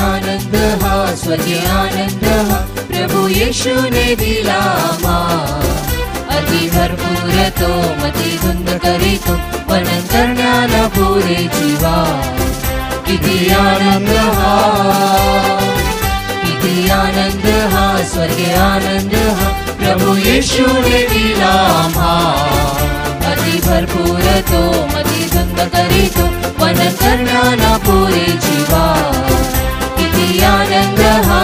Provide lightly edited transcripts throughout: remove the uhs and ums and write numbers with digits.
आनंद हा स्वर्गीय आनंद हा प्रभु येशू ने दिला अति भरपूर तो मती धुंद करीतो वर्णन करण्याला पुरे जीवा किती आनंद हा स्वर्गीय आनंद हा प्रभु येशू ने दिला अति भरपूर तो मती धुंद करीतो वर्णन करण्याला पुरे जीवा आनंद हा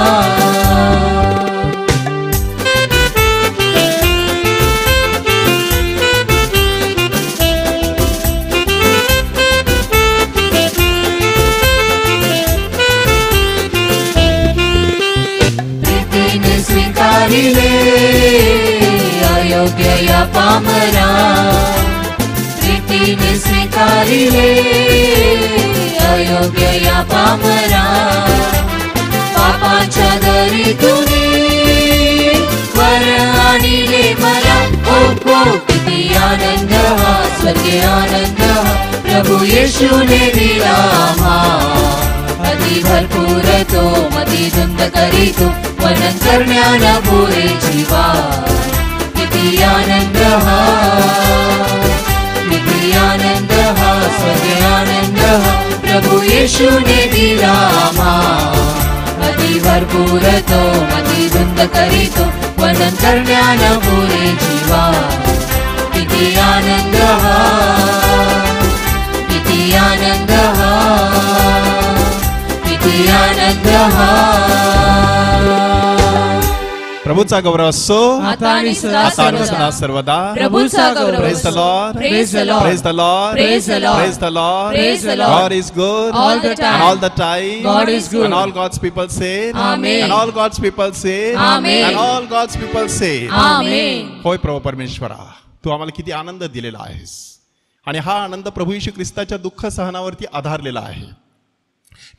प्रीतीने स्वीकारिले अयोग्य या पामरा प्रीतीने स्वीकारिले अयोग्य या पामरा पापाच्या दरीतुनी वर आणिले मला ओ किती आनंद हा स्वर्गीय आनंद हा प्रभु येशू ने दिला अति भरपूर तो मती धुंद करीतो वर्णन करण्याला पुरे जीवा किती आनंद हा स्वर्गीय आनंद हा प्रभु येशू ने दिला अति भरपूर तो मती धुंद करीतो वर्णन करण्याला पुरे जीवा किती आनंद हा प्रभूचा गौरव असो आता आणि सदा सर्वदा प्रभूचा गौरव praise the Lord praise the Lord praise the Lord praise the Lord praise the Lord praise the Lord God is good all the time and all the time God is good and all God's people say Amen and all God's people say Amen and all God's people say Amen होय प्रभू परमेश्वरा तू आम्हाला किती आनंद दिलेला आहेस आणि हा आनंद प्रभू येशू ख्रिस्ताच्या दुःख सहनावरती आधारलेला आहे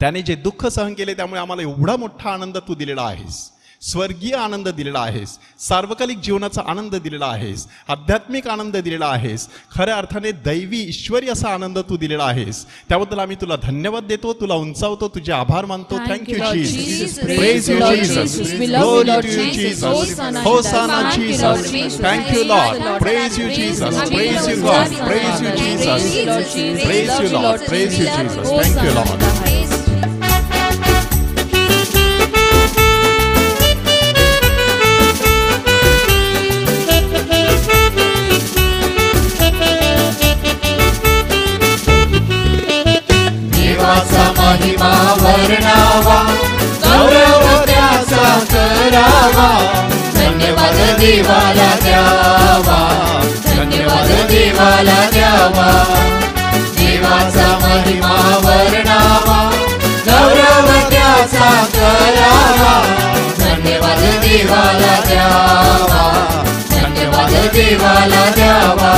त्याने जे दुःख सहन केले त्यामुळे आम्हाला एवढा मोठा आनंद तू दिलेला आहेस स्वर्गीय आनंद दिलेला आहेस सार्वकालिक जीवनाचा आनंद दिलेला आहेस आध्यात्मिक आनंद दिलेला आहेस खऱ्या अर्थाने दैवी ईश्वरी असा आनंद तू दिलेला आहेस त्याबद्दल आम्ही तुला धन्यवाद देतो तुला उंचावतो तुझे आभार मानतो thank you Jesus praise you Jesus glory to you Jesus hosanna Jesus thank you Lord praise you Jesus praise you God praise you Jesus praise you Lord praise you Jesus thank you Lord महिमा वर्णावा गौरव त्याचा करावा धन्यवाद देवाला द्यावा धन्यवाद देवाला द्यावा देवाचा महिमा वर्णावा गौरव त्याचा करावा धन्यवाद देवाला द्यावा धन्यवाद देवाला द्यावा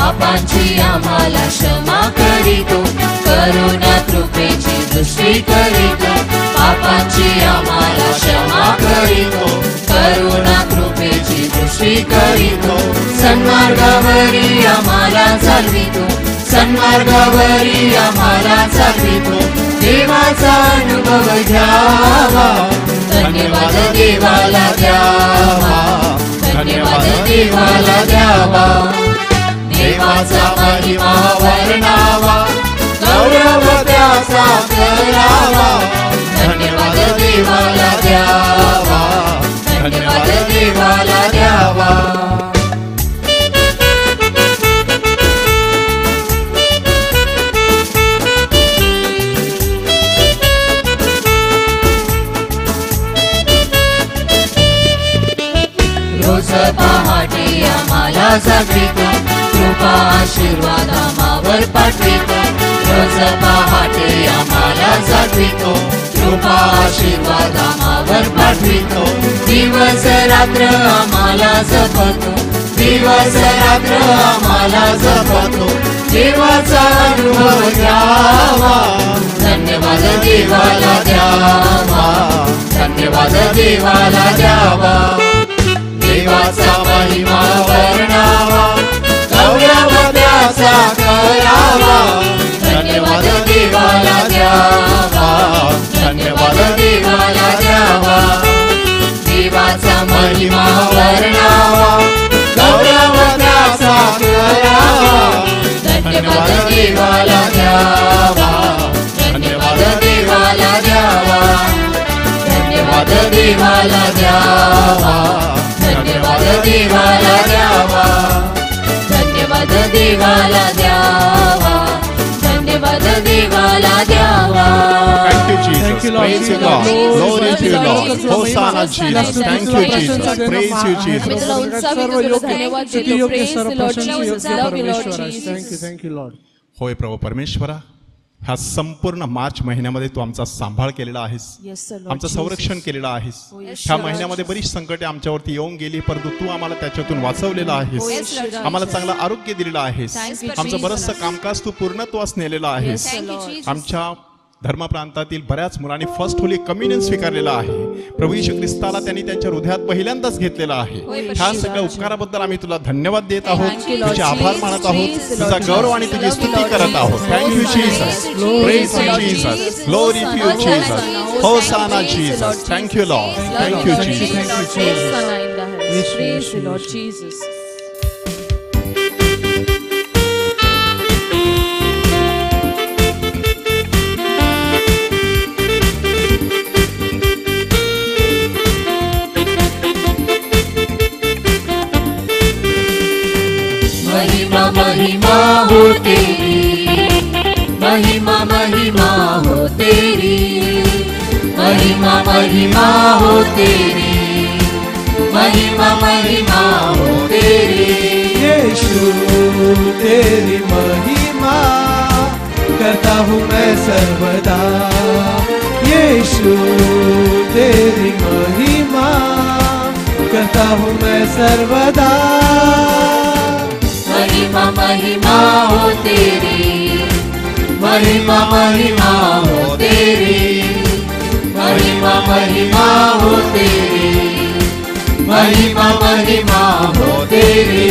पापांची आम्हाला क्षमा करीतो करुणा कृपेची दृष्टी करीतो पापांची आम्हाला क्षमा करीतो करुणा कृपेची दृष्टी करीतो सन्मार्गावरी आम्हाला चालवितो सन्मार्गावरी आम्हाला चालवितो देवाचा अनुभव घ्यावा धन्यवाद देवाला द्यावा धन्यवाद देवाला द्यावा देवाचा महिमा वर्णावा गौरव त्याचा करावा धन्यवाद देवाला द्यावा धन्यवाद देवाला द्यावा रोज पहाटे आम्हाला जागवितो कृपा आशीर्वाद आम्हावर पाठवितो रोज पहाटे आम्हाला जागवितो दिवस रात्र आम्हाला जपतो, दिवस रात्र आम्हाला जपतो, देवाचा अनुभव द्यावा, धन्यवाद देवाला द्यावा, धन्यवाद देवाला द्यावा, देवाचा महिमा वर्णावा, गौरव त्याचा करावा, धन्यवाद देवाला द्यावा, धन्यवाद देवाला द्यावा, देवाचा महिमा वर्णावा, गौरव त्याचा करावा, धन्यवाद देवाला द्यावा, धन्यवाद देवाला द्यावा, धन्यवाद देवाला द्यावा, धन्यवाद देवाला द्यावा, धन्यवाद देवाला द्यावा, धन्यवाद देवाला द्यावा. Thank you, Jesus. Praise you, God. Glory to you, Lord. Hosanna, Jesus. Thank you, Jesus. Praise you, Jesus. Thank you, Lord. होय प्रभू परमेश्वरा, ह्या संपूर्ण मार्च महिन्यामध्ये तू आमचा सांभाळ केलेला आहेस, आमचं संरक्षण केलेलं आहेस. ह्या महिन्यामध्ये बरीच संकटे आमच्यावरती येऊन गेली, परंतु तू आम्हाला त्याच्यातून वाचवलेलं आहेस, आम्हाला चांगलं आरोग्य दिलेलं आहेस, आमचं बरंचसं कामकाज तू पूर्णत्वास नेलेलं आहेस. आमच्या धर्म प्रांतातील बऱ्याच मुलांनी फर्स्ट होली कम्युनियन स्वीकारलेला आहे. प्रभू येशू ख्रिस्ताला त्यांनी त्यांच्या हृदयात पहिल्यांदाच घेतलेला आहे. ह्या सगळ्या उपकाराबद्दल आम्ही तुला धन्यवाद देत आहोत, तुझे आभार मानत आहोत, तुझा गौरव आणि तुझी स्तुती करत आहोत. Thank you Jesus, praise you Jesus, glory to you Jesus, hosanna Jesus. Thank you Lord, thank you Jesus. महिमा महिमा हो तेरी, महिमा महिमा हो तेरी, महिमा महिमा हो तेरी, महिमा महिमा हो तेरी. यीशु तेरी महिमा करता हूँ मैं सर्वदा, यीशु तेरी महिमा करता हूँ मैं सर्वदा. महिमा महिमा हो तेरी, महिमा महिमा हो तेरी, महिमा महिमा हो तेरी, महिमा महिमा हो तेरी.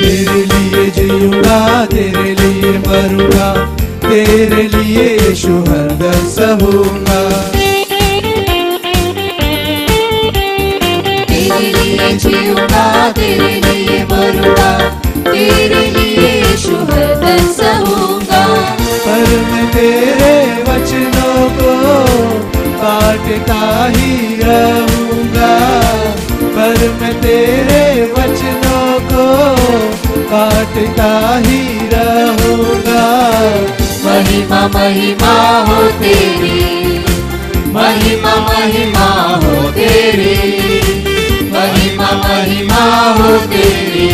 तेरे लिए जीऊंगा, तेरे लिए मरूंगा, तेरे लिए यीशु हरदम सहूंगा. तेरे लिए जीऊंगा, तेरे लिए मरूंगा, तेरे लिए यीशु हरदम सहूंगा. पर मैं तेरे वचनों को काटता ही रहूंगा, पर मैं तेरे वचनों को काटता ही रहूंगा. महिमा महिमा हो तेरी, महिमा महिमा हो तेरी, महिमा महिमा हो तेरी,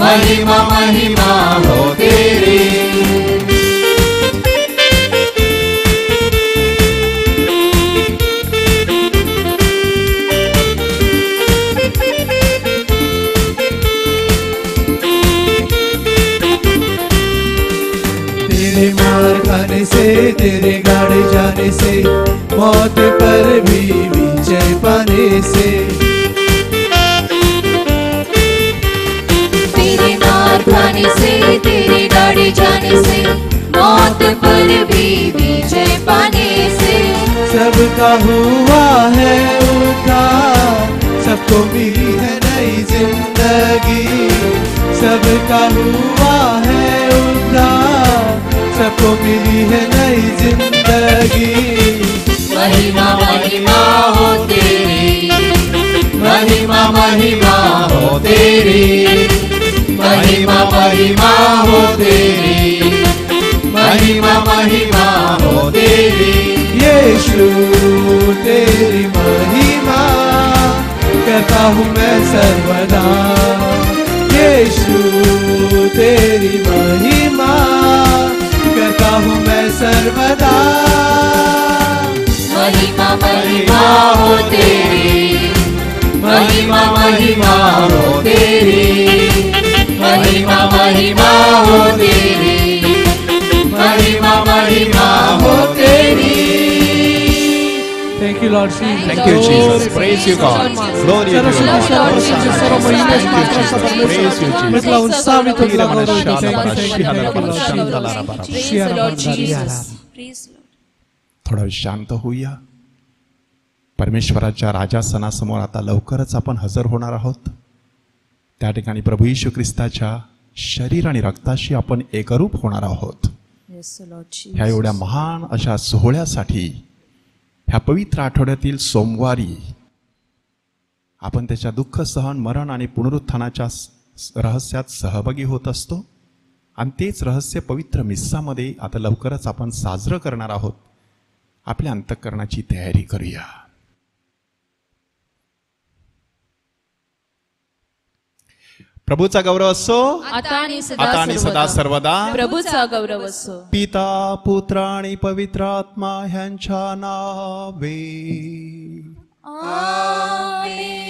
महिमा महिमा हो तेरी. तेरे मार खाने से, तेरे गाड़े जाने से, मौत पर भी विजय पाने से. तेरे मार खाने से, तेरे गाड़ी जाने से, मौत पर भी विजय पाने से. सबका हुआ है उद्धार, सबको मिली है नई जिंदगी, सबका हुआ है उद्धार, सबको मिली है नई जिंदगी. महिमा महिमा हो तेरी, महिमा महिमा हो तेरी, महिमा महिमा हो तेरी, महिमा महिमा हो तेरी. यीशु तेरी महिमा करता हूँ मैं सर्वदा यीशु तेरी महिमा करता हूँ मैं सर्वदा महिमा महिमा हो तेरी महिमा महिमा हो तेरी महिमा महिमा हो तेरी महिमा महिमा हो तेरी Thank you Lord Jesus. Thank you Jesus. Praise you God. Glory to you. Praise you Jesus. थोडा शांत होऊया. परमेश्वराच्या राजासनासमोर आता लवकरच आपण हजर होणार आहोत. त्या ठिकाणी प्रभू येशू ख्रिस्ताच्या शरीर आणि रक्ताशी आपण एकरूप होणार आहोत. ह्या एवढ्या महान अशा सोहळ्यासाठी ह्या पवित्र आठवड्यातील सोमवारी आपण त्याच्या दुःख सहन मरण आणि पुनरुत्थानाच्या रहस्यात सहभागी होत असतो. आणि तेच रहस्य पवित्र मिस्सामध्ये आता लवकरच आपण साजरं करणार आहोत. आपल्या अंतःकरणाची तयारी करूया. प्रभूचा गौरव असो आता आणि सदा सर्वदा. प्रभूचा गौरव असो. पिता पुत्र आणि पवित्र आत्मा ह्यांच्या नावे.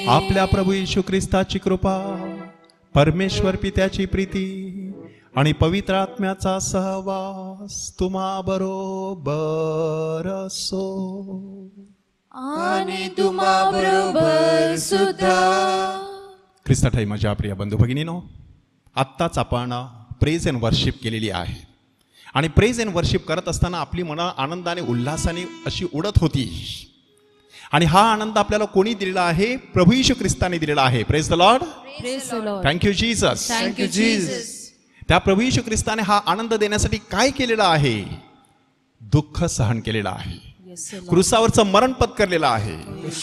आपल्या प्रभू येशू ख्रिस्ताची कृपा, परमेश्वर पित्याची प्रीती आणि पवित्र आत्म्याचा सहवास तुम्हा बरोबर असो. आणि तुम्हा बरोबर सुद्धा. ख्रिस्ताठाई माझ्या प्रिय बंधू भगिनीनो, आत्ताच आपण प्रेज अँड वर्शिप केलेली आहे. आणि प्रेज अँड वर्शिप करत असताना आपली मनं आनंदाने उल्हासाने अशी उडत होती. आणि हा आनंद आपल्याला कोणी दिलेला आहे? प्रभू येशू ख्रिस्ताने दिलेला आहे. Praise the Lord. Thank you Jesus. Thank you Jesus. त्या प्रभू येशू ख्रिस्ताने हा आनंद देण्यासाठी काय केलेला आहे? दुःख सहन केलेलं आहे. क्रुसावरचं मरण पत्करलेलं आहे.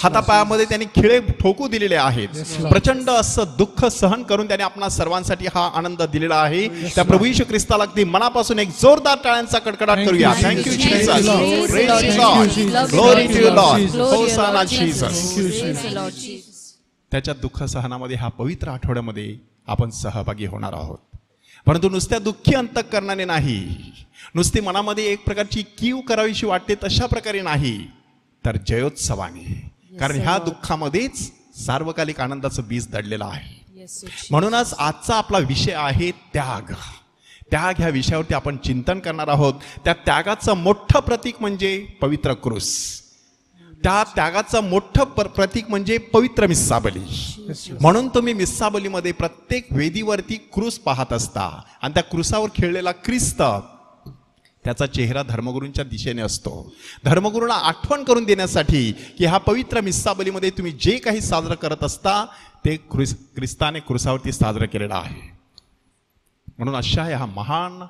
हातापायामध्ये त्यांनी खिळे ठोकू दिलेले आहेत. प्रचंड असं दुःख सहन करून त्याने आपणा सर्वांसाठी हा आनंद दिलेला आहे. त्या प्रभू येशू ख्रिस्ताला अगदी मनापासून एक जोरदार टाळ्यांचा कडकडाट करूया. Thank you Jesus. Praise you Lord. Glory to you Lord. Hosanna Jesus. त्याच्या दुःख सहनामध्ये ह्या पवित्र आठवड्यामध्ये आपण सहभागी होणार आहोत. परंतु नुसत्या दुःखी अंतःकरणाने नाही, नुसती मनामध्ये एक प्रकारची कीव करावीशी वाटते तशा प्रकारे नाही, तर जयोत्सवाने. कारण ह्या दुःखामध्येच सार्वकालिक आनंदाचं बीज दडलेलं आहे. म्हणूनच आजचा आपला विषय आहे त्याग. त्याग ह्या विषयावरती आपण चिंतन करणार आहोत. त्या त्यागाचं मोठं प्रतीक म्हणजे पवित्र क्रूस. त्या त्यागाचं मोठं प्रतीक म्हणजे पवित्र मिस्साबली. म्हणून तुम्ही मिस्साबलीमध्ये प्रत्येक वेदीवरती क्रूस पाहत असता. आणि त्या क्रूसावर खेळलेला ख्रिस्त, त्याचा चेहरा धर्मगुरूंच्या दिशेने असतो. धर्मगुरूंना आठवण करून देण्यासाठी की ह्या पवित्र मिस्साबलीमध्ये तुम्ही जे काही साजरं करत असता ते ख्रिस्ताने क्रूसावरती साजरं केलेलं आहे. म्हणून अशा ह्या महान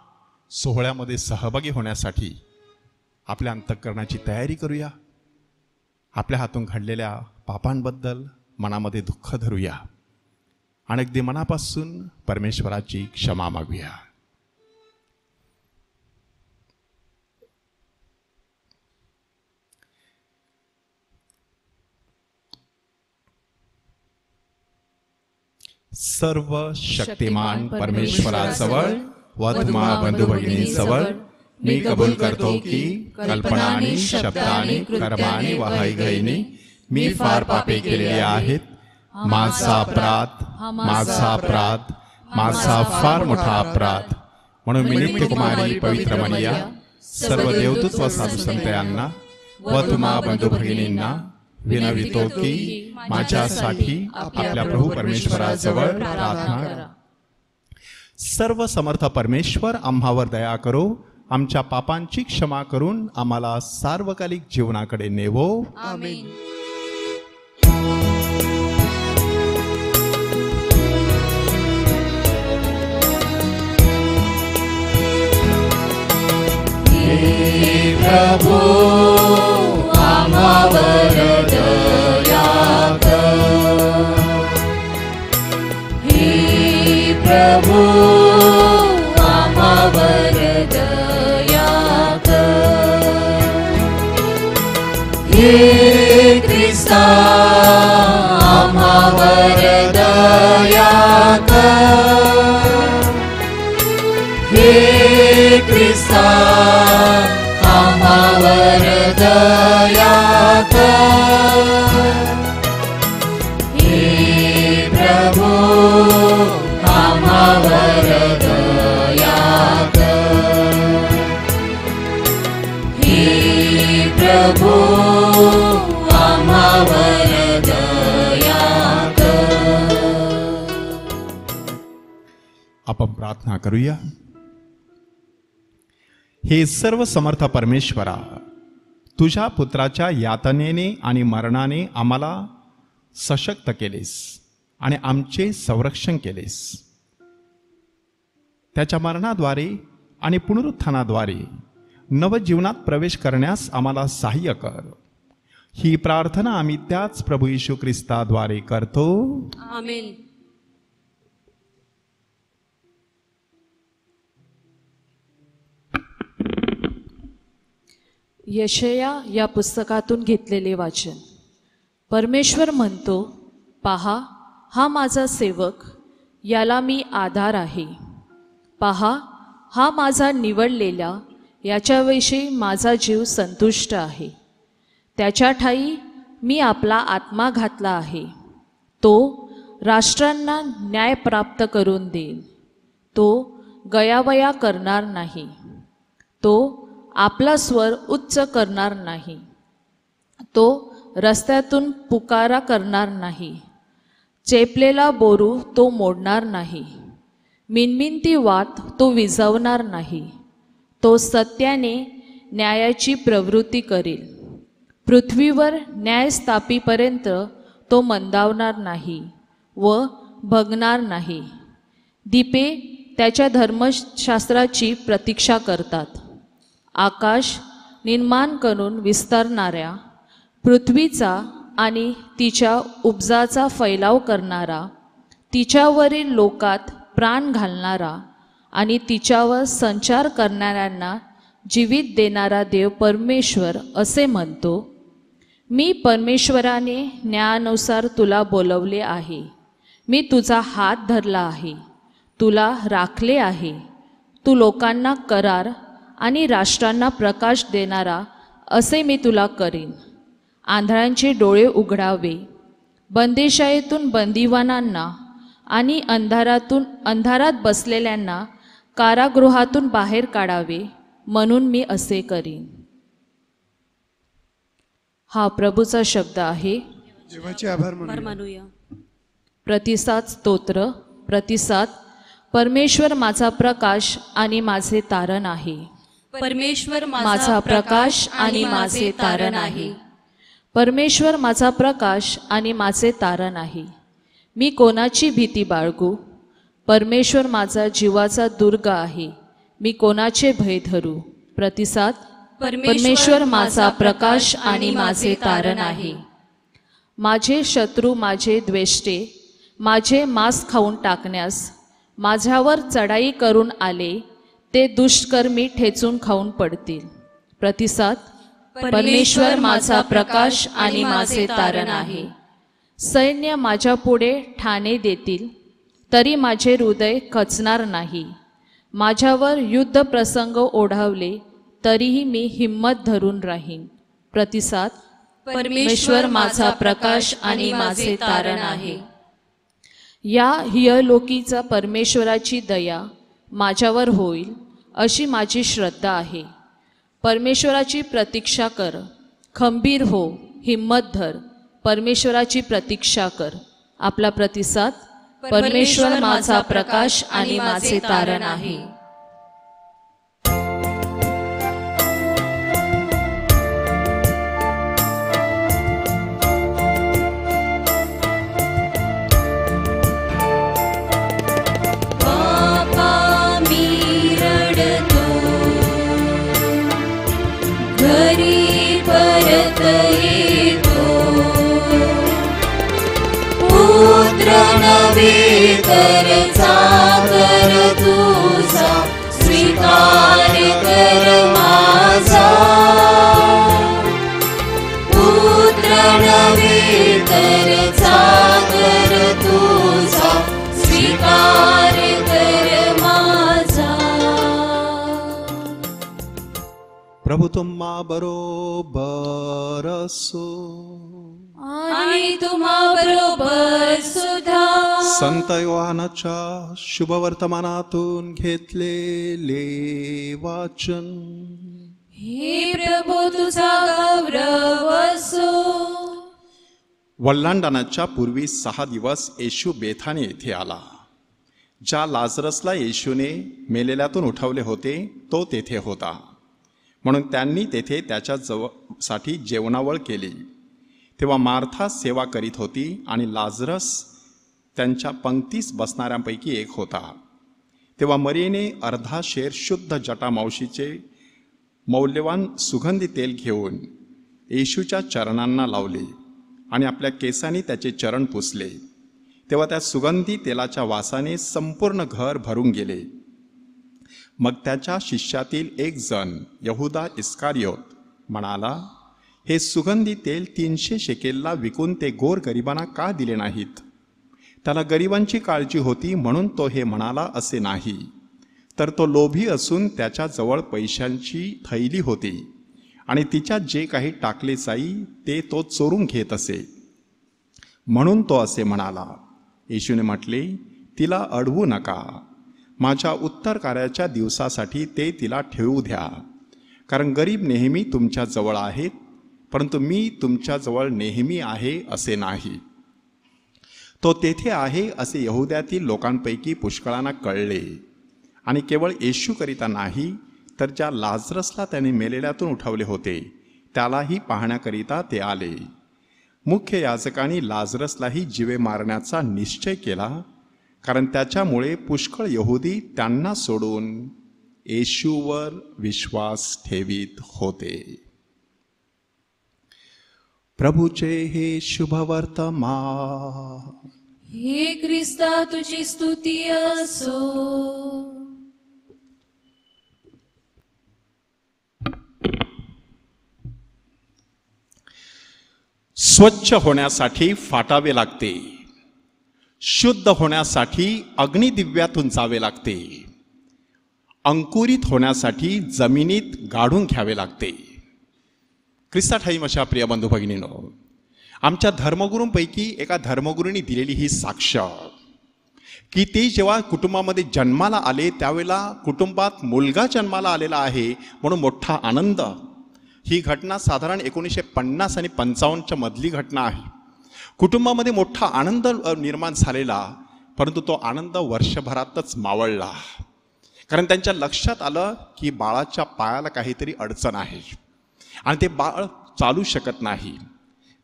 सोहळ्यामध्ये सहभागी होण्यासाठी आपल्या अंतःकरणाची तयारी करूया. आपल्या हातून घडलेल्या पापांबद्दल मनामध्ये दुःख धरूया आणि अगदी मनापासून परमेश्वराची क्षमा मागूया. सर्व शक्तिमान परमेश्वराजवळ व तुम्हा बंधू भगिनींजवळ मी कबूल करतो की कल्पनाने, शब्दाने, कर्माने व हयगईने मी फार पापे केलेली आहेत. माझा अपराध, माझा अपराध, माझा फार मोठा अपराध. म्हणून मी नित्यकुमारी पवित्र मरिया, सर्व देवदूत व साधू संत यांना व तुम्हा बंधू भगिनींना विनवितो की माझ्यासाठी आपल्या प्रभू परमेश्वराजवळ प्रार्थना करा. सर्व समर्थ परमेश्वर आम्हावर दया करो, आमच्या पापांची क्षमा करून आम्हाला सार्वकालिक जीवनाकडे नेवो. आमेन. हे प्रभु आम्हावर दया कर. हे प्रभु आम्हावर दया कर. हे ख्रिस्ता आम्हावर दया कर, हे प्रभु आम्हावर दया कर, हे प्रभु आम्हावर दया कर. आपण प्रार्थना करूया. हे सर्व समर्थ परमेश्वरा, तुझ्या पुत्राच्या यातनेने आणि मरणाने आम्हाला सशक्त केलेस आणि आमचे संरक्षण केलेस. त्याच्या मरणाद्वारे आणि पुनरुत्थानाद्वारे नवजीवनात प्रवेश करण्यास आम्हाला सहाय्य कर. ही प्रार्थना आम्ही त्याच प्रभू येशू ख्रिस्ताद्वारे करतो. आमेन. यशया या पुस्तकातून घेतलेले वाचन. परमेश्वर म्हणतो, पहा, हा माझा सेवक, याला मी आधार आहे. पहा, हा माझा निवडलेला, याच्याविषयी माझा जीव संतुष्ट आहे. त्याच्या ठायी मी आपला आत्मा घातला आहे. तो राष्ट्रांना न्याय प्राप्त करून देईल. तो गयावया करणार नाही. तो आपला स्वर उच्च करणार नाही. तो रस्त्यातून पुकारा करणार नाही. चेपलेला बोरू तो मोडणार नाही. मिनमिनती वात तो विझवणार नाही. तो सत्याने न्यायाची प्रवृत्ती करेल. पृथ्वीवर न्याय स्थापीपर्यंत तो मंदावणार नाही व भगणार नाही. दीपे त्याच्या धर्मशास्त्राची प्रतीक्षा करतात. आकाश निर्माण करून विस्तारणाऱ्या, पृथ्वीचा आणि तिच्या उपजाचा फैलाव करणारा, तिच्यावरील लोकात प्राण घालणारा आणि तिच्यावर संचार करणाऱ्यांना जीवित देणारा देव परमेश्वर असे म्हणतो, मी परमेश्वराने न्यायानुसार तुला बोलवले आहे. मी तुझा हात धरला आहे. तुला राखले आहे. तू लोकांना करार आणि राष्ट्रांना प्रकाश देणारा असे मी तुला करीन. आंधळ्यांचे डोळे उघडावे, बंदिशाळेतून बंदिवानांना आणि अंधारात बसलेल्यांना कारागृहातून बाहेर काढावे, म्हणून मी असे करीन. हा प्रभूचा शब्द आहे. देवाचे आभार मानूया. प्रतिसाद स्तोत्र. प्रतिसाद. परमेश्वर माझा प्रकाश आणि माझे तारण आहे. परमेश्वर माझा प्रकाश आणि माझे तारण आहे. परमेश्वर माझा प्रकाश आणि माझे तारण आहे. मी कोणाची भीती बाळगू? परमेश्वर माझा जीवाचा दुर्ग आहे. मी कोणाचे भय धरू? प्रतिसाद. परमेश्वर माझा प्रकाश आणि माझे तारण आहे. माझे शत्रू, माझे द्वेष्टे, माझे मांस खाऊन टाकण्यास माझ्यावर चढाई करून आले, ते दुष्कर्मी ठेचून खाऊन पडतील. प्रतिसाद. परमेश्वर माझा प्रकाश आणि माझे तारण आहे. सैन्य माझ्या पुढे ठाणे देतील, तरी माझे हृदय खचणार नाही. माझ्यावर युद्ध प्रसंग ओढावले, तरीही मी हिम्मत धरून राहीन. प्रतिसाद. परमेश्वर माझा प्रकाश आणि माझे तारण आहे. या इहलोकीचा परमेश्वराची दया माझ्यावर होईल अशी माझी श्रद्धा आहे. परमेश्वराची प्रतीक्षा कर. खंबीर हो, हिम्मत धर. परमेश्वराची प्रतीक्षा कर. आपला प्रतिसाद. परमेश्वर माझा प्रकाश आणि माझे तारण आहे. घरी परत येतो, पुत्र नव्हे तर सागर तुझा, स्वीकार कर माझा. पुत्र नव्हे तर सागर तुझा, स्वीकार कर माझा. प्रभू तुम्हा बरोबर असो. आणि तुम्हा बरोबर सुद्धा. संत योहानाच्या शुभवर्तमानातून घेतलेले वाचन. हे प्रभू तुझा गौरव असो. वल्हांडणाच्या पूर्वी 6 दिवस येशू बेथानी येथे आला. ज्या लाजरसला येशूने मेलेल्यातून उठवले होते तो तेथे होता. म्हणून त्यांनी तेथे त्याच्या साठी जेवणावळ केली. तेव्हा मार्था सेवा करीत होती आणि लाजरस त्यांच्या पंक्तीस बसणाऱ्यांपैकी एक होता. तेव्हा मरियेने अर्धा शेर शुद्ध जटामावशीचे मौल्यवान सुगंधी तेल घेऊन येशूच्या चरणांना लावले आणि आपल्या केसांनी त्याचे चरण पुसले. तेव्हा त्या सुगंधी तेलाच्या वासाने संपूर्ण घर भरून गेले. मग त्याच्या शिष्यातील एक जण यहुदा इस्कारियोत म्हणाला, हे सुगंधी तेल 300 शेकेलला विकून ते गोर गरिबांना का दिले नाहीत? त्याला गरिबांची काळजी होती म्हणून तो हे म्हणाला असे नाही, तर तो लोभी असून त्याच्याजवळ पैशांची थैली होती आणि तिच्यात जे काही टाकले जाई ते तो चोरून घेत असे, म्हणून तो असे म्हणाला. येशूने म्हटले, तिला अडवू नका. माझ्या उत्तर कार्याच्या दिवसासाठी ते तिला ठेवू द्या. कारण गरीब नेहमी तुमच्या जवळ आहेत, परंतु मी तुमच्याजवळ नेहमी आहे असे नाही. तो तेथे आहे असे यहुद्यातील लोकांपैकी पुष्कळांना कळले आणि केवळ येशूकरिता नाही, तर ज्या लाजरसला त्याने मेलेल्यातून उठवले होते त्यालाही पाहण्याकरिता ते आले. मुख्य याजकांनी लाजरसलाही जीवे मारण्याचा निश्चय केला, कारण त्याच्यामुळे पुष्कळ यहुदी त्यांना सोडून येशूवर विश्वास ठेवीत होते. प्रभूचे हे शुभवर्तमान. हे ख्रिस्ता तुझी स्तुती असो. स्वच्छ होण्यासाठी फाटावे लागते. शुद्ध होण्यासाठी अग्निदिव्यातून जावे लागते. अंकुरित होण्यासाठी जमिनीत गाढून घ्यावे लागते. ख्रिस्ता ठाई अशा प्रिय बंधू भगिनींनो, आमच्या धर्मगुरूंपैकी एका धर्मगुरूंनी दिलेली ही साक्ष की ते जेव्हा कुटुंबामध्ये जन्माला आले त्यावेळेला कुटुंबात मुलगा जन्माला आलेला आहे म्हणून मोठा आनंद. ही घटना साधारण 1950 आणि 55च्या मधली घटना आहे. कुटुंबामध्ये मोठा आनंद निर्माण झालेला, परंतु तो आनंद वर्षभरातच मावळला. कारण त्यांच्या लक्षात आलं की बाळाच्या पायाला काहीतरी अडचण आहे आणि ते बाळ चालू शकत नाही.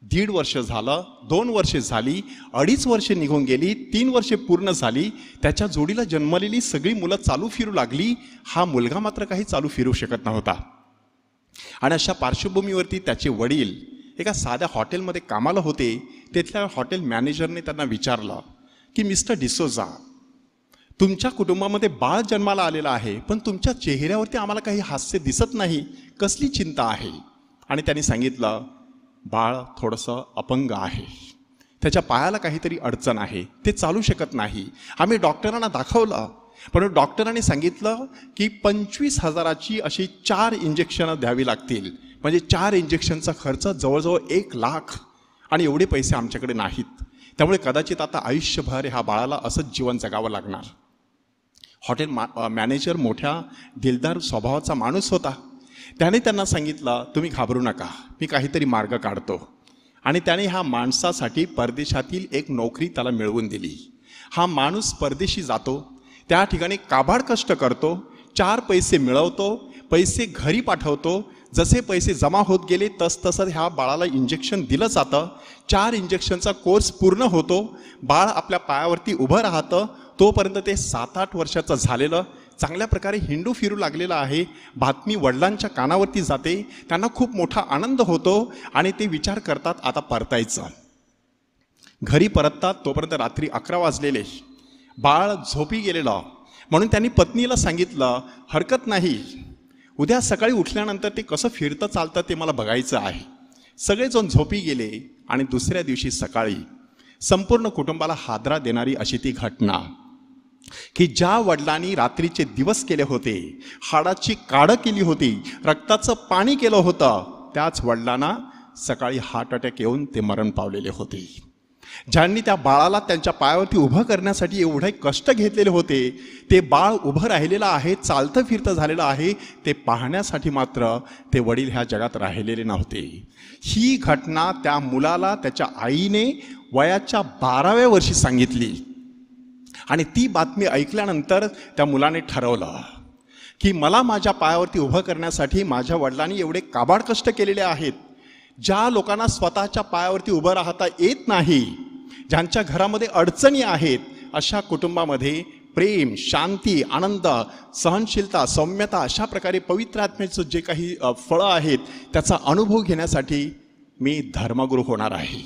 1.5 वर्ष झालं, 2 वर्षे झाली, 2.5 वर्षे निघून गेली, 3 वर्षे पूर्ण झाली. त्याच्या जोडीला जन्मलेली सगळी मुलं चालू फिरू लागली. हा मुलगा मात्र काही चालू फिरू शकत नव्हता. आणि अशा पार्श्वभूमीवरती त्याचे वडील एका साध्या हॉटेलमध्ये कामाला होते. तिथल्या हॉटेल मॅनेजरने त्यांना विचारलं की मिस्टर डिसोजा, तुमच्या कुटुंबामध्ये बाळ जन्माला आलेला आहे, पण तुमच्या चेहऱ्यावरती आम्हाला काही हास्य दिसत नाही, कसली चिंता आहे? आणि त्यांनी सांगितलं, बाळ थोडंसं अपंग आहे, त्याच्या पायाला काहीतरी अडचण आहे, ते चालू शकत नाही. आम्ही डॉक्टरांना दाखवलं, पण डॉक्टरांनी सांगितलं की 25,000ची अशी 4 इंजेक्शनं द्यावी लागतील. म्हणजे 4 इंजेक्शनचा खर्च जवळजवळ 1 लाख, आणि एवढे पैसे आमच्याकडे नाहीत. त्यामुळे कदाचित आता आयुष्यभर ह्या बाळाला असंच जीवन जगावं लागणार. हॉटेल मॅनेजर मोठ्या दिलदार स्वभावाचा माणूस होता. त्याने त्यांना सांगितलं, तुम्ही घाबरू नका, मी काहीतरी मार्ग काढतो. आणि त्याने ह्या माणसासाठी परदेशातील एक नोकरी त्याला मिळवून दिली. हा माणूस परदेशी जातो, त्या ठिकाणी काबाड कष्ट करतो, 4 पैसे मिळवतो, पैसे घरी पाठवतो. जसे पैसे जमा होत गेले तसतसं ह्या बाळाला इंजेक्शन दिलं जातं. 4 इंजेक्शनचा कोर्स पूर्ण होतो. बाळ आपल्या पायावरती उभं राहतं. तोपर्यंत ते 7-8 वर्षाचं झालेलं चांगल्या प्रकारे हिंडू फिरू लागलेलं आहे. बातमी वडिलांच्या कानावरती जाते. त्यांना खूप मोठा आनंद होतो आणि ते विचार करतात आता परतायचं. घरी परततात तोपर्यंत रात्री 11 वाजलेले. बाळ झोपी गेलेलं. म्हणून त्यांनी पत्नीला सांगितलं, हरकत नाही, उद्या सकाळी उठल्यानंतर ते कसं फिरतं चालतं ते मला बघायचं आहे. सगळेजण झोपी गेले आणि दुसऱ्या दिवशी सकाळी संपूर्ण कुटुंबाला हादरा देणारी अशी ती घटना. की ज्या वडिलांनी रात्रीचे दिवस केले होते, हाडाची काढं केली होती, रक्ताचं पाणी केलं होतं, त्याच वडिलांना सकाळी हार्ट अटॅक येऊन ते मरण पावलेले होते. ज्यांनी त्या बाळाला त्यांच्या पायावरती उभं करण्यासाठी एवढे कष्ट घेतलेले होते, ते बाळ उभं राहिलेलं आहे, चालतं फिरतं झालेलं आहे, ते पाहण्यासाठी मात्र ते वडील ह्या जगात राहिलेले नव्हते. ही घटना त्या मुलाला त्याच्या आईने वयाच्या 12व्या वर्षी सांगितली आणि ती बातमी ऐकल्यानंतर त्या मुलाने ठरवलं की मला माझ्या पायावरती उभं करण्यासाठी माझ्या वडिलांनी एवढे काबाड कष्ट केलेले आहेत. ज्या लोकांना स्वतःच्या पायावरती उभं राहता येत नाही, ज्यांच्या घरामध्ये अडचणी आहेत, अशा कुटुंबामध्ये प्रेम, शांती, आनंद, सहनशीलता, सौम्यता अशा प्रकारे पवित्र आत्म्याचं जे काही फळं आहेत त्याचा अनुभव घेण्यासाठी मी धर्मगुरू होणार आहे.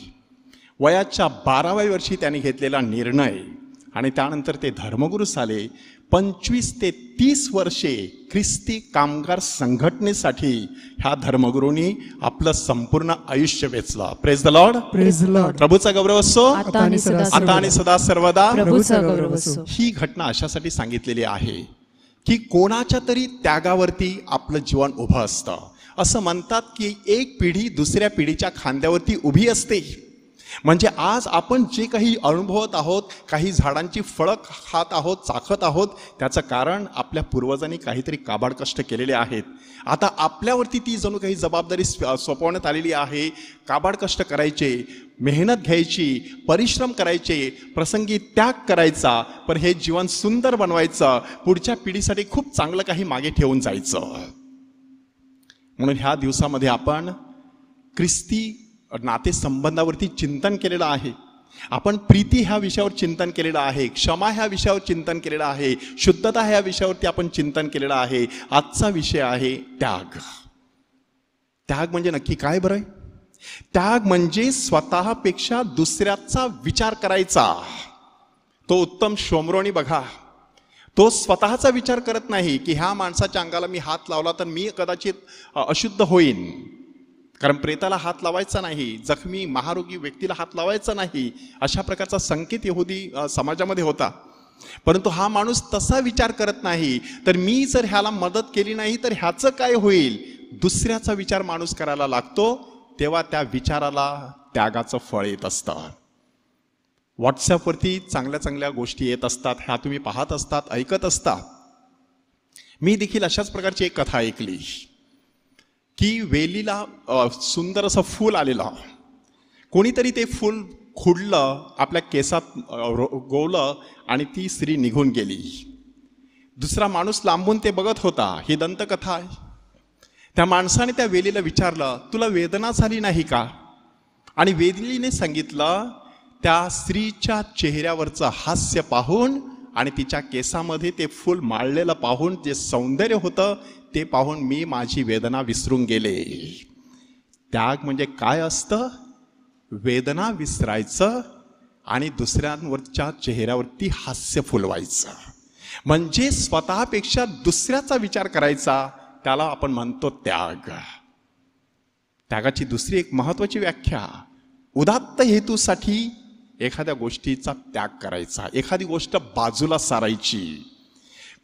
वयाच्या 12व्या वर्षी त्यांनी घेतलेला निर्णय आणि त्यानंतर ते धर्मगुरू झाले. 25 ते 30 वर्षे ख्रिस्ती कामगार संघटनेसाठी ह्या धर्मगुरूंनी आपलं संपूर्ण आयुष्य वेचलं. Praise the Lord. Praise the Lord. प्रभूचा गौरव असो आता आणि सदा सर्वदा. प्रभूचा गौरव असो. ही घटना अशासाठी सांगितलेली आहे की कोणाच्या तरी त्यागावरती आपलं जीवन उभं असतं. असं म्हणतात की एक पिढी दुसऱ्या पिढीच्या खांद्यावरती उभी असते. म्हणजे आज आपण जे काही अनुभवत आहोत, काही झाडांची फळं खात आहोत, चाखत आहोत, त्याचं कारण आपल्या पूर्वजांनी काहीतरी काबाड कष्ट केलेले आहेत. आता आपल्यावरती ती जणू काही जबाबदारी सोपवण्यात आलेली आहे. काबाड कष्ट करायचे, मेहनत घ्यायची, परिश्रम करायचे, प्रसंगी त्याग करायचा, पण हे जीवन सुंदर बनवायचं, पुढच्या पिढीसाठी खूप चांगलं काही मागे ठेवून जायचं. म्हणून ह्या दिवसामध्ये आपण ख्रिस्ती नातेसंबंधावरती चिंतन केलेलं आहे. आपण प्रीती ह्या विषयावर चिंतन केलेलं आहे, क्षमा ह्या विषयावर चिंतन केलेलं आहे, शुद्धता ह्या विषयावरती आपण चिंतन केलेलं आहे. आजचा विषय आहे त्याग. त्याग म्हणजे नक्की काय बरं? त्याग म्हणजे स्वतःपेक्षा दुसऱ्याचा विचार करायचा. तो उत्तम शोमरोणी बघा, तो स्वतःचा विचार करत नाही की ह्या माणसाच्या अंगाला मी हात लावला तर मी कदाचित अशुद्ध होईन, कारण प्रेताला हात लावायचा नाही, जखमी महारोगी व्यक्तीला हात लावायचा नाही, अशा प्रकारचा संकेत यहुदी समाजामध्ये होता. परंतु हा माणूस तसा विचार करत नाही, तर मी जर ह्याला मदत केली नाही तर ह्याचं काय होईल, दुसऱ्याचा विचार माणूस करायला लागतो. तेव्हा त्या विचाराला त्यागाचं फळ येत असतं. व्हॉट्सॲपवरती चांगल्या चांगल्या गोष्टी येत असतात, ह्या तुम्ही पाहत असतात, ऐकत असता. मी देखील अशाच प्रकारची एक कथा ऐकली की वेलीला सुंदर असं फूल आलेलं, कोणीतरी ते फूल खुडलं, आपल्या केसात गोवलं आणि ती स्त्री निघून गेली. दुसरा माणूस लांबून ते बघत होता. ही दंतकथा आहे. त्या माणसाने त्या वेलीला विचारलं, तुला वेदना झाली नाही का? आणि वेलीने सांगितलं, त्या स्त्रीच्या चेहऱ्यावरचं हास्य पाहून आणि तिच्या केसामध्ये ते फूल माळलेलं पाहून, जे सौंदर्य होतं ते पाहून मी माझी वेदना विसरून गेले. त्याग म्हणजे काय असतं? वेदना विसरायचं आणि दुसऱ्यांवरच्या चेहऱ्यावरती हास्य फुलवायचं, म्हणजे स्वतःपेक्षा दुसऱ्याचा विचार करायचा. त्याला आपण म्हणतो त्याग. त्यागाची दुसरी एक महत्त्वाची व्याख्या, उदात्त हेतूसाठी एखाद्या गोष्टीचा त्याग करायचा, एखादी गोष्ट बाजूला सारायची,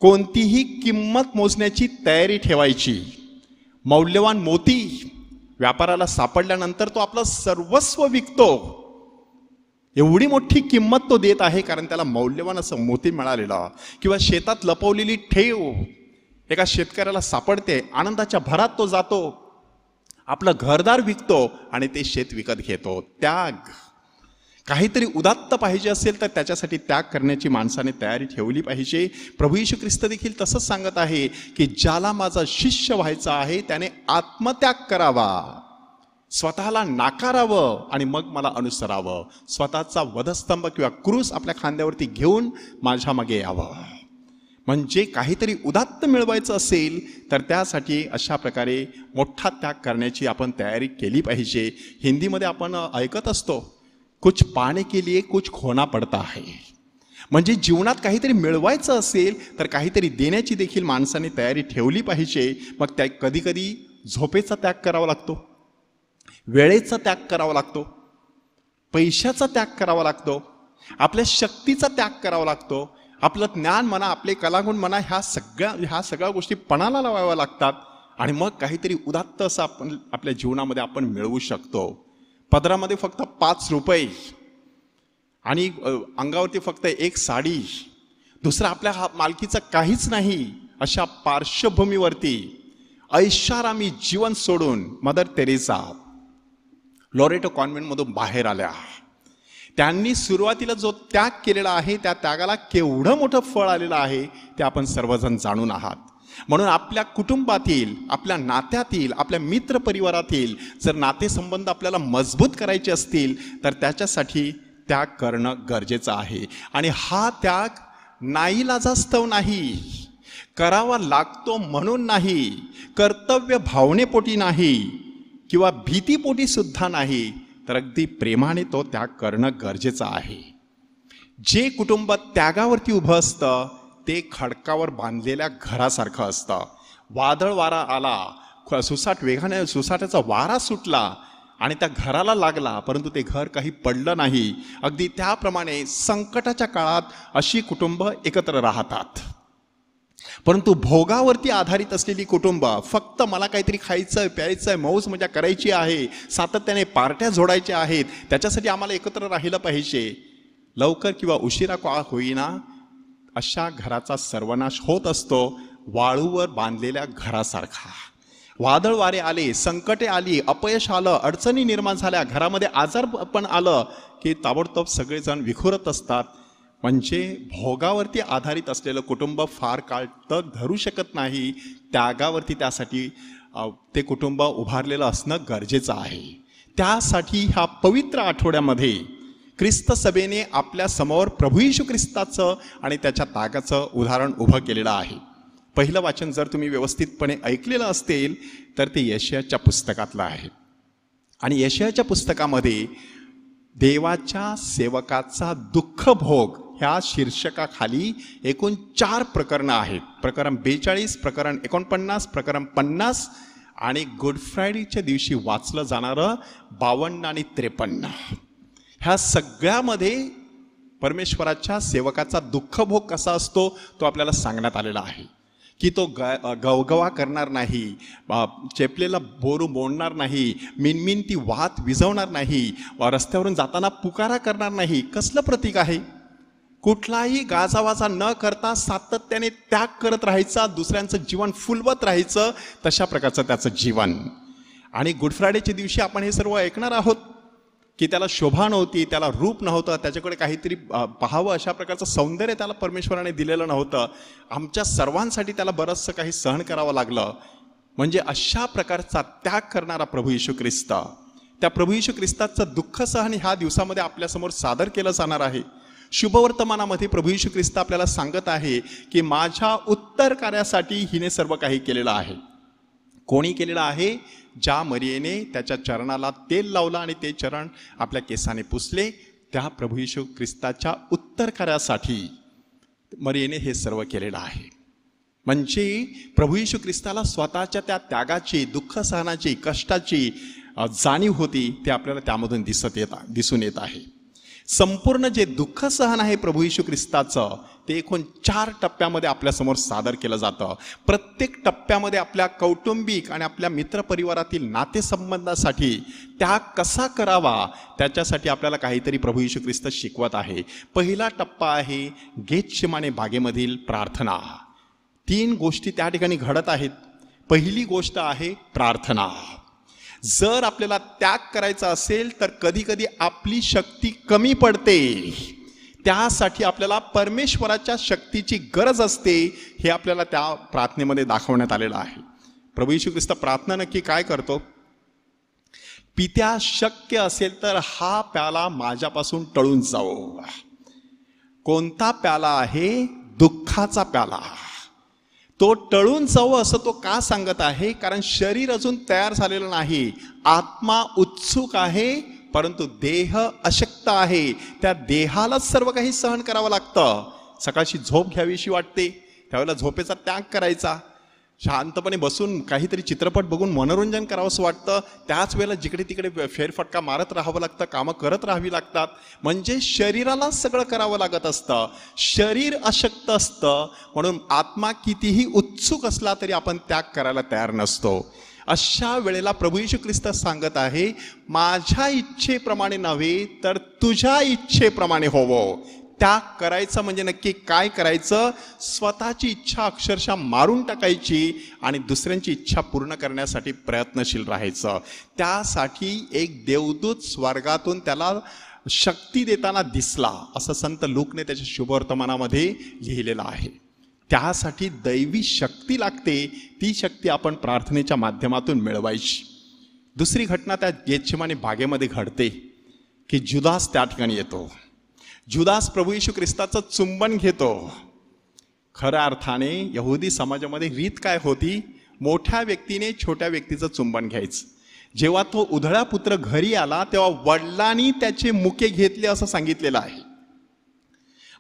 कोणतीही किंमत मोजण्याची तयारी ठेवायची. मौल्यवान मोती व्यापाराला सापडल्यानंतर तो आपलं सर्वस्व विकतो. एवढी मोठी किंमत तो देत आहे कारण त्याला मौल्यवान असं मोती मिळालेला. किंवा शेतात लपवलेली ठेव एका शेतकऱ्याला सापडते, आनंदाच्या भरात तो जातो, आपलं घरदार विकतो आणि ते शेत विकत घेतो. त्याग. काहीतरी उदात्त पाहिजे असेल तर त्याच्यासाठी त्याग करण्याची माणसाने तयारी ठेवली पाहिजे. प्रभू येशू ख्रिस्त देखील तसंच सांगत आहे की ज्याला माझा शिष्य व्हायचा आहे त्याने आत्मत्याग करावा, स्वतःला नाकारावं आणि मग मला अनुसरावं. स्वतःचा वधस्तंभ किंवा क्रूस आपल्या खांद्यावरती घेऊन माझ्या मागे यावं. म्हणजे काहीतरी उदात्त मिळवायचं असेल तर त्यासाठी अशा प्रकारे मोठा त्याग करण्याची आपण तयारी केली पाहिजे. हिंदीमध्ये आपण ऐकत असतो, कुछ पाने के लिए कुछ खोना पडता है. म्हणजे जीवनात काहीतरी मिळवायचं असेल तर काहीतरी देण्याची देखील माणसाने तयारी ठेवली पाहिजे. मग त्या कधी कधी झोपेचा त्याग करावा लागतो, वेळेचा त्याग करावा लागतो, पैशाचा त्याग करावा लागतो, आपल्या शक्तीचा त्याग करावा लागतो, आपलं ज्ञान म्हणा, आपले कलागुण म्हणा, ह्या सगळ्या गोष्टी पणाला लावाव्या लागतात आणि मग काहीतरी उदात्त असं आपण आपल्या जीवनामध्ये आपण मिळवू शकतो. पदरामध्ये फक्त 5 रुपये आणि अंगावरती फक्त 1 साडी, दुसरं आपल्या मालकीचं काहीच नाही, अशा पार्श्वभूमीवरती ऐशारामी जीवन सोडून मदर तेरेसा लॉरेटो कॉन्व्हेंटमधून बाहेर आल्या. त्यांनी सुरुवातीला जो त्याग केलेला आहे त्या त्यागाला केवढं मोठं फळ आलेलं आहे ते आपण सर्वजण जाणून आहात. म्हणून आपल्या कुटुंबातील, आपल्या नात्यातील, आपल्या मित्रपरिवारातील जर नातेसंबंध आपल्याला मजबूत करायचे असतील तर त्याच्यासाठी त्याग करणं गरजेचं आहे. आणि हा त्याग नाईलाजास्तव नाही, करावा लागतो म्हणून नाही, कर्तव्य भावनेपोटी नाही किंवा भीतीपोटी सुद्धा नाही, तर अगदी प्रेमाने तो त्याग करणं गरजेचं आहे. जे कुटुंब त्यागावरती उभं असतं ते खडकावर बांधलेल्या घरासारखं असतं. वादळ वारा आला, सुसाट्याचा वारा सुटला आणि त्या घराला लागला, परंतु ते घर काही पडलं नाही. अगदी त्याप्रमाणे संकटाच्या काळात अशी कुटुंब एकत्र राहतात. परंतु भोगावरती आधारित असलेली कुटुंब, फक्त मला काहीतरी खायचं प्यायचं, मौज मजा करायची आहे, सातत्याने पार्ट्या जोडायच्या आहेत, त्याच्यासाठी आम्हाला एकत्र राहिलं पाहिजे, लवकर किंवा उशिरा का होईना अशा घराचा सर्वनाश होत असतो. वाळूवर बांधलेल्या घरासारखा. वादळ वारे आले, संकटे आली, अपयश आलं, अडचणी निर्माण झाल्या, घरामध्ये आजार पण आलं की ताबडतोब सगळेजण विखुरत असतात. म्हणजे भोगावरती आधारित असलेलं कुटुंब फार काळ तग धरू शकत नाही. त्यागावरती त्यासाठी ते कुटुंब उभारलेलं असणं गरजेचं आहे. त्यासाठी ह्या पवित्र आठवड्यामध्ये ख्रिस्त सभेने आपल्या समोर प्रभू येशू ख्रिस्ताचं आणि त्याच्या त्यागाचं उदाहरण उभं केलेलं आहे. पहिलं वाचन जर तुम्ही व्यवस्थितपणे ऐकलेलं असेल तर ते यशायाच्या पुस्तकातलं आहे. आणि यशायाच्या पुस्तकामध्ये देवाच्या सेवकाचा दुःख भोग ह्या शीर्षकाखाली एकूण 4 प्रकरणं आहेत. प्रकरण 42, प्रकरण 49, प्रकरण 50 आणि गुड फ्रायडेच्या दिवशी वाचलं जाणारं 52 आणि 53. ह्या सगळ्यामध्ये परमेश्वराच्या सेवकाचा दुःखभोग कसा असतो तो आपल्याला सांगण्यात आलेला आहे. की तो गवगवा करणार नाही, चेपलेला बोरू मोडणार नाही, मिनमिन ती वात विझवणार नाही, रस्त्यावरून जाताना पुकारा करणार नाही. कसलं प्रतीक आहे? कुठलाही गाजावाजा न करता सातत्याने त्याग करत राहायचा, दुसऱ्यांचं जीवन फुलवत राहायचं, तशा प्रकारचं त्याचं जीवन. आणि गुड फ्रायडेच्या दिवशी आपण हे सर्व ऐकणार आहोत की त्याला शोभा नव्हती, त्याला रूप नव्हतं, त्याच्याकडे काहीतरी पाहावं अशा प्रकारचं सौंदर्य त्याला परमेश्वराने दिलेलं नव्हतं. आमच्या सर्वांसाठी त्याला बरंचसं काही सहन करावं लागलं. म्हणजे अशा प्रकारचा त्याग करणारा प्रभू येशू ख्रिस्त, त्या प्रभू येशू ख्रिस्ताचं दुःख सहन ह्या दिवसामध्ये आपल्यासमोर सादर केलं जाणार आहे. शुभवर्तमानामध्ये प्रभू येशू ख्रिस्त आपल्याला सांगत आहे की माझ्या उत्तर कार्यासाठी हिने सर्व काही केलेलं आहे. कोणी केलेलं आहे? ज्या मरियेने त्याच्या चरणाला तेल लावलं आणि ते चरण आपल्या केसाने पुसले, त्या प्रभू येशू ख्रिस्ताच्या उत्तर कार्यासाठी मरियेने हे सर्व केलेलं आहे. म्हणजे प्रभू येशू ख्रिस्ताला स्वतःच्या त्या त्यागाची, दुःख सहनाची, कष्टाची जाणीव होती. ते आपल्याला त्यामधून दिसून येत आहे. संपूर्ण जे दुःख सहन आहे प्रभू येशू ख्रिस्ताचं, ते एकूण 4 टप्प्यामध्ये आपल्यासमोर सादर केलं जातं. प्रत्येक टप्प्यामध्ये आपल्या कौटुंबिक आणि आपल्या मित्रपरिवारातील नातेसंबंधासाठी त्याग कसा करावा त्याच्यासाठी आपल्याला काहीतरी प्रभू येशू ख्रिस्त शिकवत आहे. पहिला टप्पा आहे गेतशेमाने बागेमधील प्रार्थना. 3 गोष्टी त्या ठिकाणी घडत आहेत. पहिली गोष्ट आहे प्रार्थना. जर आपल्याला त्याग करायचा असेल तर कधी कधी आपली शक्ती कमी पडते, त्यासाठी आपल्याला परमेश्वराच्या शक्तीची गरज असते. हे आपल्याला त्या प्रार्थनेमध्ये दाखवण्यात आलेलं आहे. प्रभू येशू ख्रिस्त प्रार्थना नक्की काय करतो? पित्या शक्य असेल तर हा प्याला माझ्यापासून टळून जाओ. कोणता प्याला आहे? दुःखाचा प्याला. तो टळून जावं असं तो का सांगत आहे? कारण शरीर अजून तयार झालेलं नाही, आत्मा उत्सुक आहे, परंतु देह अशक्त आहे. त्या देहालाच सर्व काही सहन करावं लागतं. सकाळची झोप घ्यावीशी वाटते, त्यावेळेला झोपेचा त्याग करायचा. शांतपणे बसून काहीतरी चित्रपट बघून मनोरंजन करावंसं वाटतं. त्याच वेळेला जिकडे तिकडे फेरफटका मारत राहावं लागतं, कामं करत राहावी लागतात. म्हणजे शरीराला सगळं करावं लागत असतं. शरीर अशक्त असतं, म्हणून आत्मा कितीही उत्सुक असला तरी आपण त्याग करायला तयार नसतो. अशा वेळेला प्रभू येशू ख्रिस्त सांगत आहे, माझ्या इच्छेप्रमाणे नव्हे तर तुझ्या इच्छेप्रमाणे होवो. त्याग करायचं म्हणजे नक्की काय करायचं? स्वतःची इच्छा अक्षरशः मारून टाकायची आणि दुसऱ्यांची इच्छा पूर्ण करण्यासाठी प्रयत्नशील राहायचं. त्यासाठी एक देवदूत स्वर्गातून त्याला शक्ती देताना दिसला, असं संत लूकने त्याच्या शुभवर्तमानामध्ये लिहिलेलं आहे. त्यासाठी दैवी शक्ती लागते. ती शक्ती आपण प्रार्थनेच्या माध्यमातून मिळवायची. दुसरी घटना त्या गेतसेमानी बागेमध्ये घडते की जुदास त्या ठिकाणी येतो. जुदास प्रभू येशू ख्रिस्ताचं चुंबन घेतो. खऱ्या अर्थाने यहुदी समाजामध्ये रीत काय होती? मोठ्या व्यक्तीने छोट्या व्यक्तीचं चुंबन घ्यायचं. जेव्हा तो उधळा पुत्र घरी आला तेव्हा वडिलांनी त्याचे मुके घेतले असं सांगितलेलं आहे.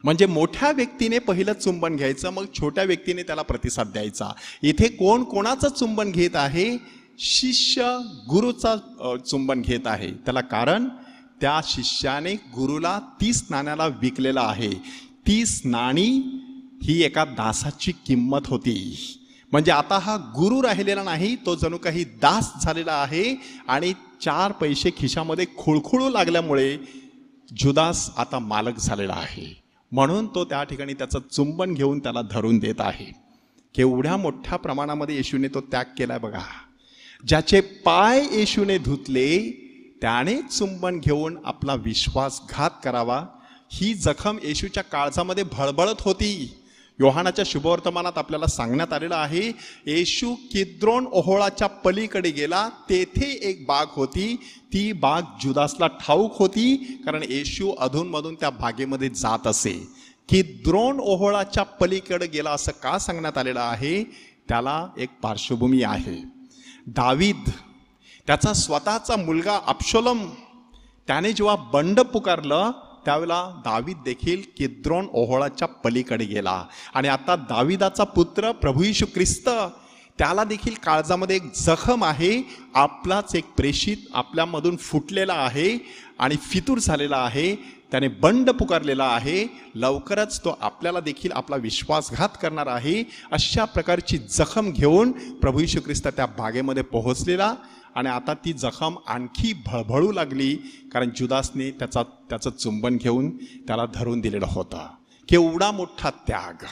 म्हणजे मोठ्या व्यक्तीने पहिलं चुंबन घ्यायचं, मग छोट्या व्यक्तीने त्याला प्रतिसाद द्यायचा. इथे कोण कोणाचं चुंबन घेत आहे? शिष्य गुरुचा चुंबन घेत आहे. त्याला कारण त्या शिष्याने गुरुला 30 नाण्याला विकलेला आहे. 30 नाणी ही एका दासाची किंमत होती. म्हणजे आता हा गुरु राहिलेला नाही, तो जणू काही दास झालेला आहे. आणि 4 पैसे खिशामध्ये खुळखुळू लागल्यामुळे जुदास आता मालक झालेला आहे. म्हणून तो त्या ठिकाणी त्याचं चुंबन घेऊन त्याला धरून देत आहे. केवढ्या मोठ्या प्रमाणामध्ये येशूने तो त्याग केलाय बघा. ज्याचे पाय येशूने धुतले त्याने चुंबन घेऊन आपला विश्वासघात करावा. ही जखम येशूच्या काळजामध्ये भळबळत होती. योहानाच्या शुभवर्तमानात आपल्याला सांगण्यात आलेलं आहे, येशू किद्रोन ओहोळाच्या पलीकडे गेला. तेथे एक बाग होती. ती बाग जुदासला ठाऊक होती, कारण येशू अधूनमधून त्या बागेमध्ये जात असे. किद्रोन ओहोळाच्या पलीकडे गेला असं का सांगण्यात आलेलं आहे? त्याला एक पार्श्वभूमी आहे. दावीद, त्याचा स्वतःचा मुलगा अब्शोलम, त्याने जेव्हा बंड पुकारलं त्यावेळेला दावीद देखील किद्रोन ओहोळाच्या पलीकडे गेला. आणि आता दाविदाचा पुत्र प्रभू येशू ख्रिस्त, त्याला देखील काळजामध्ये एक जखम आहे. आपलाच एक प्रेषित आपल्यामधून फुटलेला आहे आणि फितूर झालेला आहे. त्याने बंड पुकारलेला आहे. लवकरच तो आपल्याला देखील आपला विश्वासघात करणार आहे. अशा प्रकारची जखम घेऊन प्रभू येशू ख्रिस्त त्या बागेमध्ये पोहोचलेला. आणि आता ती जखम आणखी भळभळू लागली, कारण जुदासने त्याचं चुंबन घेऊन त्याला धरून दिलेलं होतं. केवढा मोठा त्याग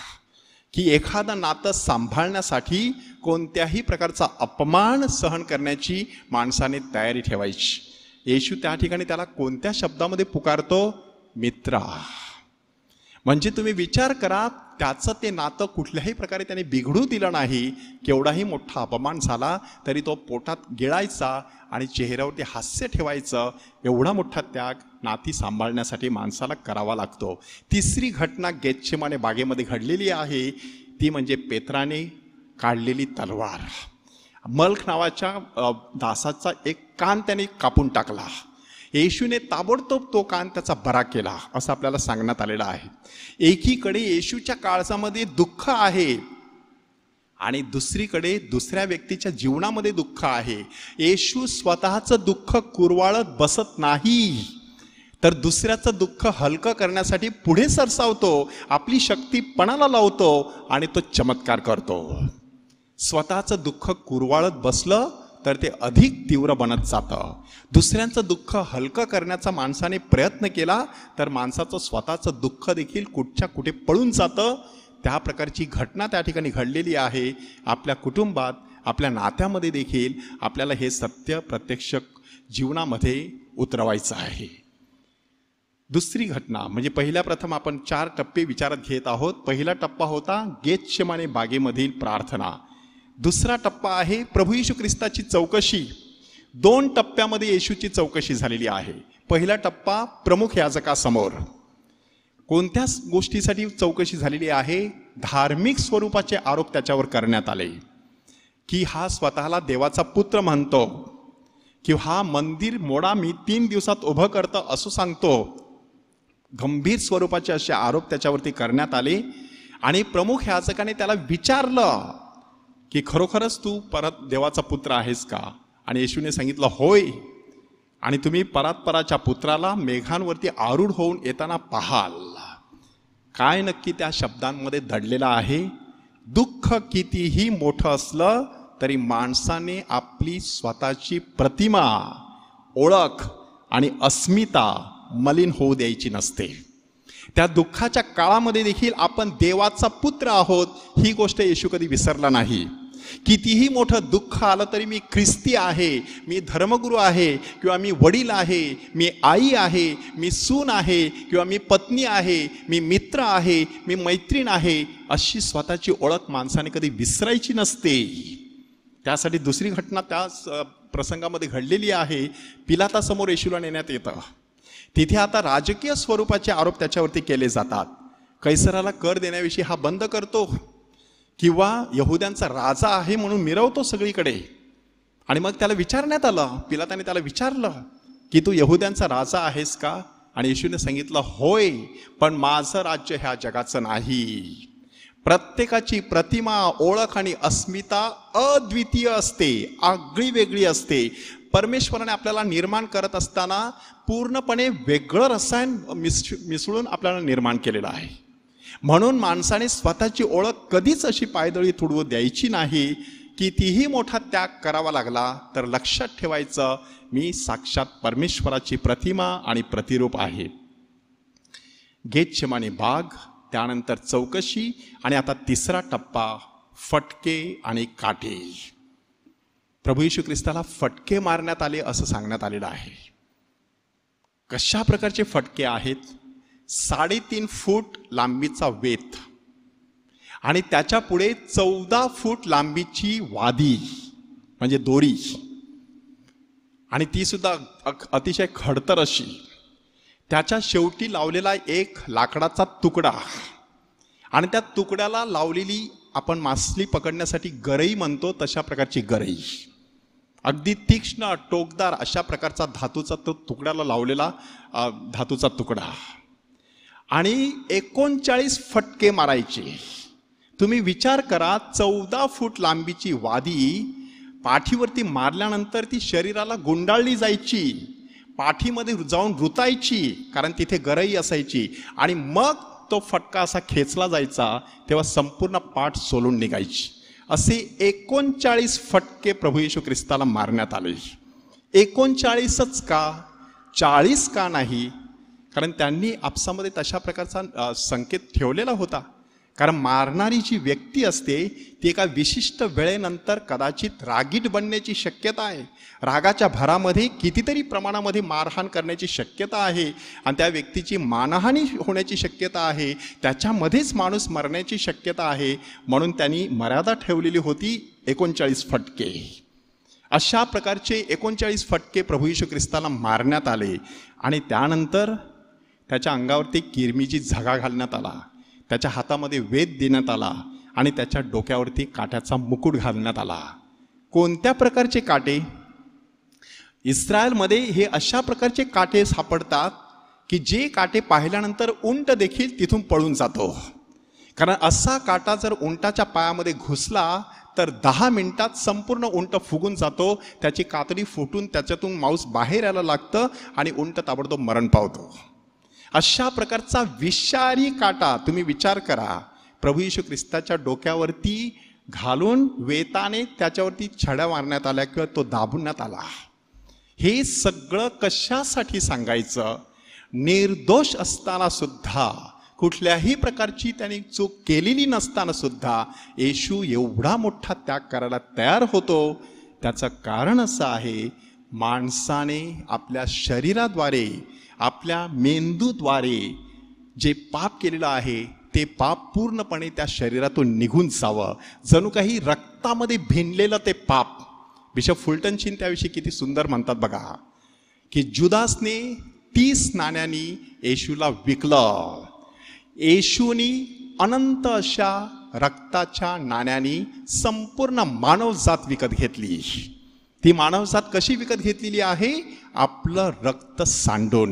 की एखादं नातं सांभाळण्यासाठी कोणत्याही प्रकारचा अपमान सहन करण्याची माणसाने तयारी ठेवायची. येशू त्या ठिकाणी त्याला कोणत्या शब्दामध्ये पुकारतो? मित्रा. म्हणजे तुम्ही विचार करा, त्याचं ते नातं कुठल्याही प्रकारे त्याने बिघडू दिलं नाही. केवढाही मोठा अपमान झाला तरी तो पोटात गिळायचा आणि चेहऱ्यावरती हास्य ठेवायचं. एवढा मोठा त्याग नाती सांभाळण्यासाठी माणसाला करावा लागतो. तिसरी घटना गेतसेमाने बागेमध्ये घडलेली आहे, ती म्हणजे पेत्राने काढलेली तलवार. मल्क नावाच्या दासाचा एक कान त्याने कापून टाकला. येशूने ताबडतोब तो कान त्याचा बरा केला असं आपल्याला सांगण्यात आलेलं आहे. एकीकडे येशूच्या काळजामध्ये दुःख आहे आणि दुसरीकडे दुसऱ्या व्यक्तीच्या जीवनामध्ये दुःख आहे. येशू स्वतःचं दुःख कुरवाळत बसत नाही, तर दुसऱ्याचं दुःख हलकं करण्यासाठी पुढे सरसावतो, आपली शक्ती पणाला लावतो आणि तो चमत्कार करतो. स्वतःचं दुःख कुरवाळत बसलं तर ते अधिक तीव्र बनत जातं. दुसऱ्यांचं दुःख हलकं करण्याचा माणसाने प्रयत्न केला तर माणसाचं स्वतःचं दुःख देखील कुठच्या कुठे पळून जातं. त्या प्रकारची घटना त्या ठिकाणी घडलेली आहे. आपल्या कुटुंबात, आपल्या नात्यामध्ये देखील आपल्याला हे सत्य प्रत्यक्ष जीवनामध्ये उतरवायचं आहे. दुसरी घटना म्हणजे पहिल्या प्रथम आपण 4 टप्पे विचारात घेत आहोत. पहिला टप्पा होता गेतसेमाने बागेमधील प्रार्थना. दुसरा टप्पा आहे प्रभू येशू ख्रिस्ताची चौकशी. 2 टप्प्यामध्ये येशूची चौकशी झालेली आहे. पहिला टप्पा प्रमुख याजकासमोर. कोणत्या गोष्टीसाठी चौकशी झालेली आहे? धार्मिक स्वरूपाचे आरोप त्याच्यावर करण्यात आले की हा स्वतःला देवाचा पुत्र म्हणतो, की हा मंदिर मोडा मी 3 दिवसात उभं करतो असं सांगतो. गंभीर स्वरूपाचे असे आरोप त्याच्यावरती करण्यात आले. आणि प्रमुख याजकाने त्याला विचारलं की खरोखरच तू परत देवाचा पुत्र आहेस का? आणि येशूने सांगितलं होय, आणि तुम्ही परात्पराच्या पुत्राला मेघांवरती आरूढ होऊन येताना पाहाल. काय नक्की त्या शब्दांमध्ये दडलेलं आहे? दुःख कितीही मोठं असलं तरी माणसाने आपली स्वतःची प्रतिमा, ओळख आणि अस्मिता मलिन होऊ द्यायची नसते. त्या दुःखाच्या काळामध्ये देखील आपण देवाचा पुत्र आहोत ही गोष्ट येशू कधी विसरला नाही. कितीही मोठं दुःख आलं तरी मी ख्रिस्ती आहे, मी धर्मगुरू आहे, किंवा मी वडील आहे, मी आई आहे, मी सून आहे, किंवा मी पत्नी आहे, मी मित्र आहे, मी मैत्रीण आहे, अशी स्वतःची ओळख माणसाने कधी विसरायची नसते. त्यासाठी दुसरी घटना त्या प्रसंगामध्ये घडलेली आहे. पिलातासमोर येशूला नेण्यात येतं. तिथे आता राजकीय स्वरूपाचे आरोप त्याच्यावरती केले जातात. कैसराला कर देण्याविषयी हा बंद करतो, किंवा यहुद्यांचा राजा आहे म्हणून मिरवतो सगळीकडे. आणि मग त्याला विचारण्यात आलं, पिलाताने त्याला विचारलं की तू यहुद्यांचा राजा आहेस का? आणि येशूने सांगितलं होय, पण माझं राज्य ह्या जगाचं नाही. प्रत्येकाची प्रतिमा, ओळख आणि अस्मिता अद्वितीय असते, आगळी वेगळी असते. परमेश्वराने आपल्याला निर्माण करत असताना पूर्णपणे वेगळं रसायन मिसळून आपल्याला निर्माण केलेलं आहे. म्हणून माणसाने स्वतःची ओळख कधीच अशी पायदळी तुडवू द्यायची नाही. कितीही मोठा त्याग करावा लागला तर लक्षात ठेवायचं, मी साक्षात परमेश्वराची प्रतिमा आणि प्रतिरूप आहे. गेतशेमाने बाग, त्यानंतर चौकशी, आणि आता तिसरा टप्पा फटके आणि काटे. प्रभू येशू ख्रिस्ताला फटके मारण्यात आले असं सांगण्यात आलेलं आहे. कशा प्रकारचे फटके आहेत? 3.5 फूट लांबीचा वेत आणि त्याच्या पुढे 14 फूट लांबीची वादी म्हणजे दोरी, आणि ती सुद्धा अतिशय खडतर अशी. त्याच्या शेवटी लावलेला एक लाकडाचा तुकडा, आणि त्या तुकड्याला लावलेली आपण मासली पकडण्यासाठी गरई म्हणतो तशा प्रकारची गरई, अगदी तीक्ष्ण टोकदार अशा प्रकारचा धातूचा तो तुकड्याला लावलेला धातूचा तुकडा, आणि 39 फटके मारायचे. तुम्ही विचार करा, 14 फूट लांबीची वादी पाठीवरती मारल्यानंतर ती शरीराला गुंडाळली जायची, पाठीमध्ये जाऊन रुतायची, कारण तिथे गरई असायची, आणि मग तो फटका असा खेचला जायचा तेव्हा संपूर्ण पाठ सोलून निघायची. असे 39 फटके प्रभू येशू ख्रिस्ताला मारण्यात आले. 39च का? 40 का नाही? कारण त्यांनी आपसामध्ये तशा प्रकारचा संकेत ठेवलेला होता. कारण मारणारी जी व्यक्ती असते ती एका विशिष्ट वेळेनंतर कदाचित रागीट बनण्याची शक्यता आहे. रागाच्या भरामध्ये कितीतरी प्रमाणामध्ये मारहाण करण्याची शक्यता आहे, आणि त्या व्यक्तीची मानहानी होण्याची शक्यता आहे, त्याच्यामध्येच माणूस मरण्याची शक्यता आहे. म्हणून त्यांनी मर्यादा ठेवलेली होती 39 फटके. अशा प्रकारचे 39 फटके प्रभू येशू ख्रिस्ताला मारण्यात आले, आणि त्यानंतर त्याच्या अंगावरती किरमीची झगा घालण्यात आला, त्याच्या हातामध्ये वेद देण्यात आला, आणि त्याच्या डोक्यावरती काट्याचा मुकुट घालण्यात आला. कोणत्या प्रकारचे काटे? इस्रायलमध्ये हे अशा प्रकारचे काटे सापडतात की जे काटे पाहिल्यानंतर उंट देखील तिथून पळून जातो. कारण असा काटा जर उंटाच्या पायामध्ये घुसला तर 10 मिनिटात संपूर्ण उंट फुगून जातो, त्याची कातडी फुटून त्याच्यातून मांस बाहेर यायला लागतं, आणि उंट ताबडतोब मरण पावतो. अशा प्रकारचा विषारी काटा तुम्ही विचार करा, प्रभू येशू ख्रिस्ताच्या डोक्यावरती घालून वेताने त्याच्यावरती छड्या मारण्यात आल्या किंवा तो दाबवण्यात आला. हे सगळं कशासाठी सांगायचं? निर्दोष असताना सुद्धा, कुठल्याही प्रकारची त्यांनी चूक केलेली नसताना सुद्धा येशू एवढा मोठा त्याग करायला तयार होतो. त्याचं कारण असं आहे, माणसाने आपल्या शरीराद्वारे, आपल्या मेंदूद्वारे जे पाप केलेलं आहे ते पाप पूर्णपणे त्या शरीरातून निघून जावं. जणू काही रक्तामध्ये भिनलेलं ते पाप. बिशप फुलटनशीन त्याविषयी किती सुंदर म्हणतात बघा, की जुदासने 30 नाण्यांनी येशूला विकलं. येशूनी अनंत अशा रक्ताच्या नाण्यांनी संपूर्ण मानवजात विकत घेतली. ती मानवजात कशी विकत घेतलेली आहे? आपलं रक्त सांडून.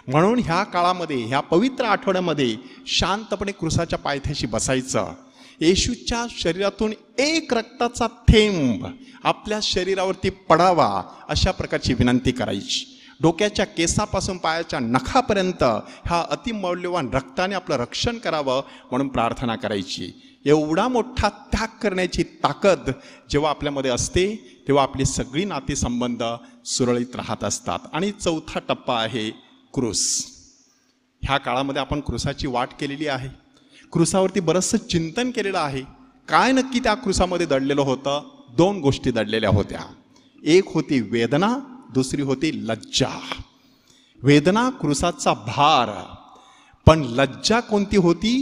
म्हणून ह्या काळामध्ये, ह्या पवित्र आठवड्यामध्ये शांतपणे क्रूसाच्या पायथ्याशी बसायचं. येशूच्या शरीरातून एक रक्ताचा थेंब आपल्या शरीरावरती पडावा अशा प्रकारची विनंती करायची. डोक्याच्या केसापासून पायाच्या नखापर्यंत ह्या अतिमौल्यवान रक्ताने आपलं रक्षण करावं म्हणून प्रार्थना करायची. एवढा मोठा त्याग करण्याची ताकद जेव्हा आपल्यामध्ये असते तेव्हा आपली सगळी नातेसंबंध सुरळीत राहत असतात. आणि चौथा टप्पा आहे क्रूस. ह्या काळामध्ये आपण क्रूसाची वाट केलेली आहे. क्रूसावरती बरंचसं चिंतन केलेलं आहे. काय नक्की त्या क्रूसामध्ये दडलेलं होतं? 2 गोष्टी दडलेल्या होत्या. एक होती वेदना, दुसरी होती लज्जा. वेदना क्रूसाचा भार, पण लज्जा कोणती होती?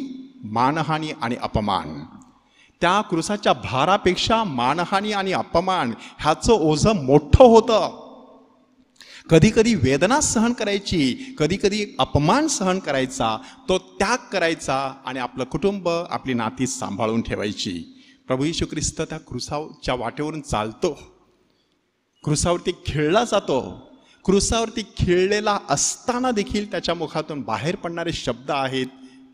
मानहानी आणि अपमान. त्या क्रूसाच्या भारापेक्षा मानहानी आणि अपमान ह्याचं ओझं मोठं होतं. कधी कधी वेदना सहन करायची, कधी कधी अपमान सहन करायचा, तो त्याग करायचा आणि आपलं कुटुंब, आपली नाती सांभाळून ठेवायची. प्रभू येशू ख्रिस्त त्या क्रूसाच्या वाटेवरून चालतो, क्रूसावरती खेळला जातो. क्रूसावरती खेळलेला असताना देखील त्याच्या मुखातून बाहेर पडणारे शब्द आहेत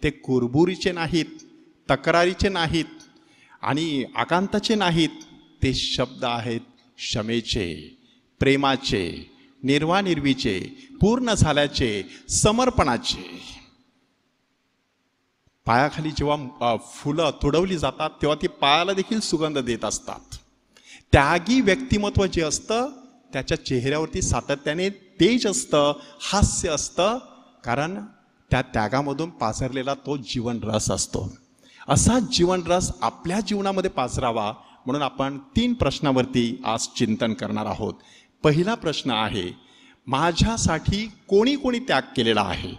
ते कुरबुरीचे नाहीत, तक्रारीचे नाहीत आणि आकांताचे नाहीत. ते शब्द आहेत क्षमेचे, प्रेमाचे, निर्वानिर्वीचे, पूर्ण झाल्याचे, समर्पणाचे. पायाखाली जेव्हा फुलं तुडवली जातात तेव्हा ती पायाला देखील सुगंध देत असतात. त्यागी व्यक्तिमत्व जे असतं त्याच्या चेहऱ्यावरती सातत्याने तेज असतं, हास्य असतं, कारण त्या त्यागामधून पाझरलेला तो जीवनरस असतो. असा जीवनरस आपल्या जीवनामध्ये पाझरावा म्हणून आपण 3 प्रश्नावरती आज चिंतन करणार आहोत. पहिला प्रश्न आहे, माझ्यासाठी कोणी कोणी त्याग केलेला आहे?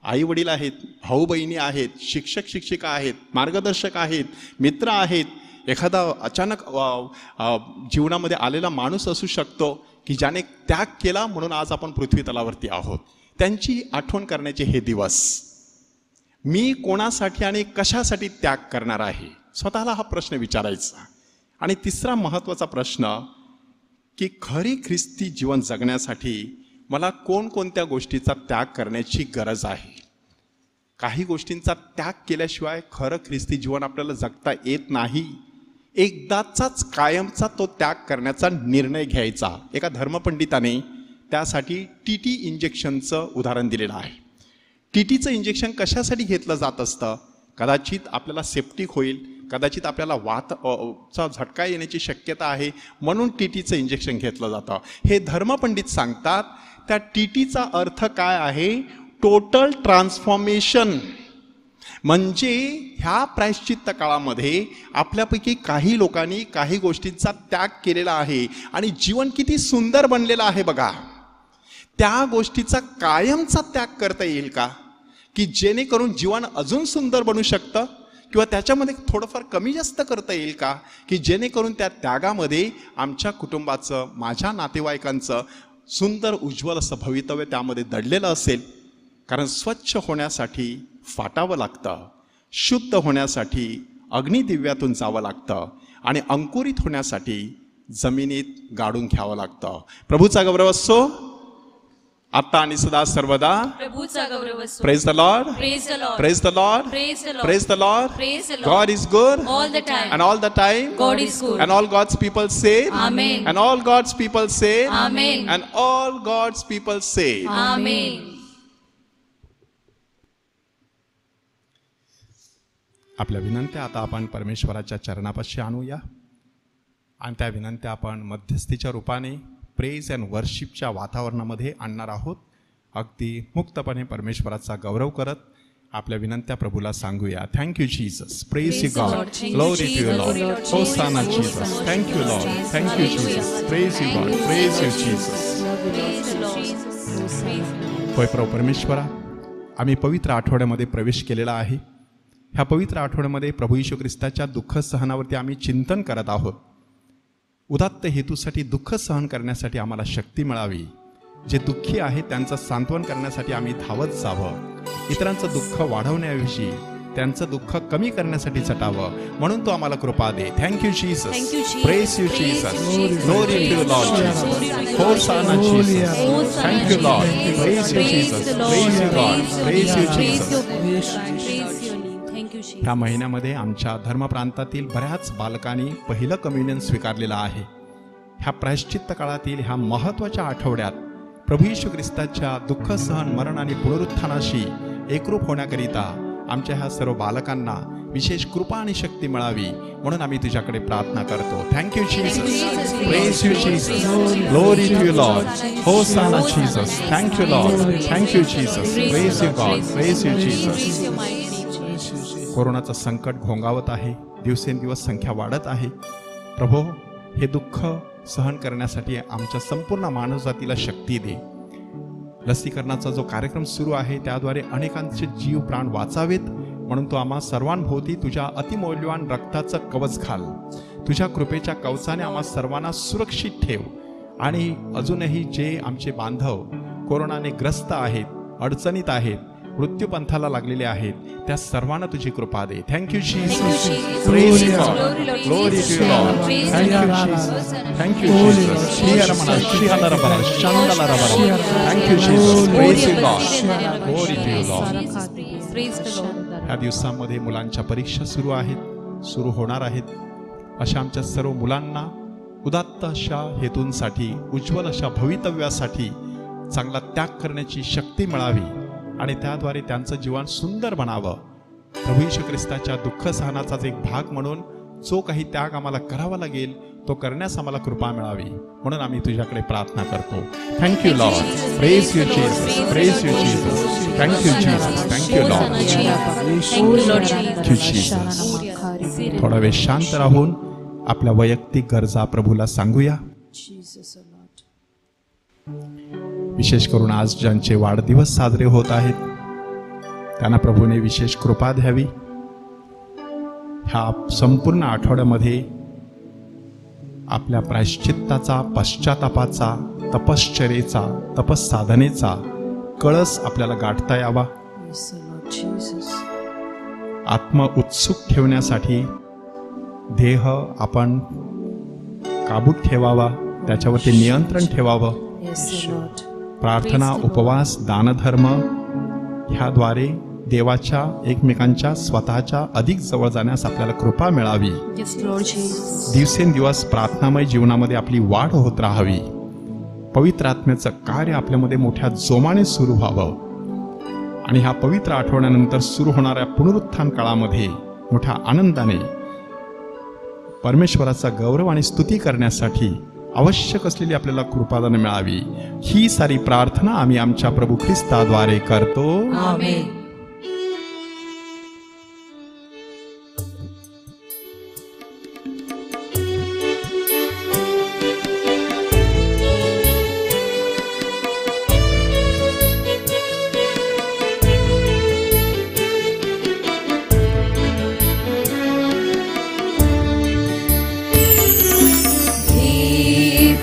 आई वडील आहेत, भाऊ बहिणी आहेत, शिक्षक शिक्षिका आहेत, मार्गदर्शक आहेत, मित्र आहेत, एखादा अचानक जीवनामध्ये आलेला माणूस असू शकतो की ज्याने त्याग केला म्हणून आज आपण पृथ्वी तलावरती आहोत. त्यांची आठवण करण्याचे हे दिवस. मी कोणासाठी आणि कशासाठी त्याग करणार आहे? स्वतःला हा प्रश्न विचारायचा. आणि तिसरा महत्त्वाचा प्रश्न की खरी ख्रिस्ती जीवन जगण्यासाठी मला कोणकोणत्या गोष्टीचा त्याग करण्याची गरज आहे? काही गोष्टींचा त्याग केल्याशिवाय खरं ख्रिस्ती जीवन आपल्याला जगता येत नाही. एकदाचाच कायमचा तो त्याग करण्याचा निर्णय घ्यायचा. एका धर्मपंडिताने त्यासाठी TT इंजेक्शनचं उदाहरण दिलेलं आहे. TTचं इंजेक्शन कशासाठी घेतलं जात असतं? कदाचित आपल्याला सेप्टिक होईल, कदाचित आपल्याला वातचा झटका येण्याची शक्यता आहे म्हणून TTचं इंजेक्शन घेतलं जातं. हे धर्मपंडित सांगतात. त्या TTचा अर्थ काय आहे? Total transformation. म्हणजे ह्या प्रायश्चित्त काळामध्ये आपल्यापैकी काही लोकांनी काही गोष्टींचा त्याग केलेला आहे आणि जीवन किती सुंदर बनलेलं आहे बघा. त्या गोष्टीचा कायमचा त्याग करता येईल का? की जेणेकरून जीवन अजून सुंदर बनू शकतं, किंवा त्याच्यामध्ये थोडंफार कमी जास्त करता येईल का? की जेणेकरून त्या त्यागामध्ये आमच्या कुटुंबाचं, माझ्या नातेवाईकांचं सुंदर उज्ज्वल असं भवितव्य त्यामध्ये दडलेलं असेल. कारण स्वच्छ होण्यासाठी फाटावं लागतं, शुद्ध होण्यासाठी अग्निदिव्यातून जावं लागतं आणि अंकुरित होण्यासाठी जमिनीत गाडून घ्यावं लागतं. प्रभूचा गौरव असो आता आणि सदा सर्वदा. प्रभूचा गौरव असो. Praise the Lord, praise the Lord, praise the Lord, praise the Lord, praise the Lord. Praise the Lord. God is good All the time. and all the time. God is good. And all God's people say Amen. And all God's people say Amen. And all God's people say आमेन. आपल्या विनंत्या आता आपण परमेश्वराच्या चरणापाशी आणूया आणि त्या विनंत्या आपण मध्यस्थीच्या रूपाने प्रेज अँड वर्शिपच्या वातावरणामध्ये आणणार आहोत. अगदी मुक्तपणे परमेश्वराचा गौरव करत आपल्या विनंत्या प्रभूला सांगूया. Thank you Jesus, praise you God, glory to you Lord, hosanna Jesus, thank you Lord, thank you Jesus, praise you God, praise you Jesus. होय प्रभू परमेश्वरा, आम्ही पवित्र आठवड्यामध्ये प्रवेश केलेला आहे. ह्या पवित्र आठवड्यामध्ये प्रभू येशू ख्रिस्ताच्या दुःख सहनावरती आम्ही चिंतन करत आहोत. उदात्त हेतूसाठी दुःख सहन करण्यासाठी आम्हाला शक्ती मिळावी. जे दुःखी आहेत त्यांचं सांत्वन करण्यासाठी आम्ही धावत जावं. इतरांचं दुःख वाढवण्याऐवजी त्यांचं दुःख कमी करण्यासाठी झटावं म्हणून तो आम्हाला कृपा दे. Thank you Jesus, praise you Jesus, glory to Lord Jesus, hosanna Jesus, thank you Lord, praise you Jesus, praise you God, praise you Jesus. Thank you ह्या महिन्यामध्ये आमच्या धर्मप्रांतातील बऱ्याच बालकांनी पहिलं कम्युनियन स्वीकारलेलं आहे. ह्या प्रायश्चित्त काळातील ह्या महत्त्वाच्या आठवड्यात प्रभू येशू ख्रिस्ताच्या दुःख सहन मरण आणि पुनरुत्थानाशी एकरूप होण्याकरिता आमच्या ह्या सर्व बालकांना विशेष कृपा आणि शक्ती मिळावी म्हणून आम्ही तुझ्याकडे प्रार्थना करतो. Thank you Jesus, praise you Jesus, glory to you Lord, hosanna Jesus, thank you Lord, thank you Jesus, praise you God, praise you Jesus. कोरोनाचं संकट घोंगावत आहे, दिवसेंदिवस संख्या वाढत आहे. प्रभो, हे दुःख सहन करण्यासाठी आमच्या संपूर्ण मानवजातीला शक्ती दे. लसीकरणाचा जो कार्यक्रम सुरू आहे त्याद्वारे अनेकांचे जीव प्राण वाचावेत म्हणून तू आम्हा सर्वांभोवती तुझ्या अतिमौल्यवान रक्ताचं कवच घाल. तुझ्या कृपेच्या कवचाने आम्हा सर्वांना सुरक्षित ठेव. आणि अजूनही जे आमचे बांधव कोरोनाने ग्रस्त आहेत, अडचणीत आहेत, मृत्यूपंथाला लागलेले आहेत, त्या सर्वांना तुझी कृपा दे. Thank you Jesus, praise you God, glory to you Lord, thank you Jesus, thank you Jesus, श्रीहरमणा श्रीहलरबरा शांदलरबरा, thank you Jesus, praise you God, glory to you Lord. या दिवसांमध्ये मुलांच्या परीक्षा सुरू आहेत, सुरू होणार आहेत. अशा आमच्या सर्व मुलांना उदात्त अशा हेतूंसाठी, उज्ज्वल अशा भवितव्यासाठी चांगला त्याग करण्याची शक्ती मिळावी आणि त्याद्वारे त्यांचं जीवन सुंदर बनावं. प्रभू येशू ख्रिस्ताच्या दुःख सहनाचाच एक भाग म्हणून जो काही त्याग आम्हाला करावा लागेल तो करण्यास आम्हाला कृपा मिळावी म्हणून आम्ही तुझ्याकडे प्रार्थना करतो. Thank you Lord, praise you Jesus, praise you Jesus, thank you Jesus, thank you Lord, thank you Jesus. थोडा वेळ शांत राहून आपल्या वैयक्तिक गरजा प्रभूला सांगूया. विशेष करून आज ज्यांचे वाढदिवस साजरे होत आहेत त्यांना प्रभूने विशेष कृपा द्यावी. ह्या संपूर्ण आठवड्यामध्ये आपल्या प्रायश्चित्ताचा, पश्चातापाचा, तपश्चर्येचा, तपस्साधनेचा कळस आपल्याला गाठता यावा. आत्म उत्सुक ठेवण्यासाठी देह आपण काबूत ठेवावा, त्याच्यावरती नियंत्रण ठेवावं. प्रार्थना, उपवास, दानधर्म ह्याद्वारे देवाच्या, एकमेकांच्या, स्वतःच्या अधिक जवळ जाण्यास आपल्याला कृपा मिळावी. दिवसेंदिवस प्रार्थनामय जीवनामध्ये आपली वाढ होत राहावी. पवित्र आत्म्याचं कार्य आपल्यामध्ये मोठ्या जोमाने सुरू व्हावं आणि ह्या पवित्र आठवड्यानंतर सुरू होणाऱ्या पुनरुत्थान काळामध्ये मोठ्या आनंदाने परमेश्वराचा गौरव आणि स्तुती करण्यासाठी आवश्यक असलेली आपल्याला कृपादान मिळावी. ही सारी प्रार्थना आम्ही आमच्या प्रभू ख्रिस्ताद्वारे करतो. आमेन.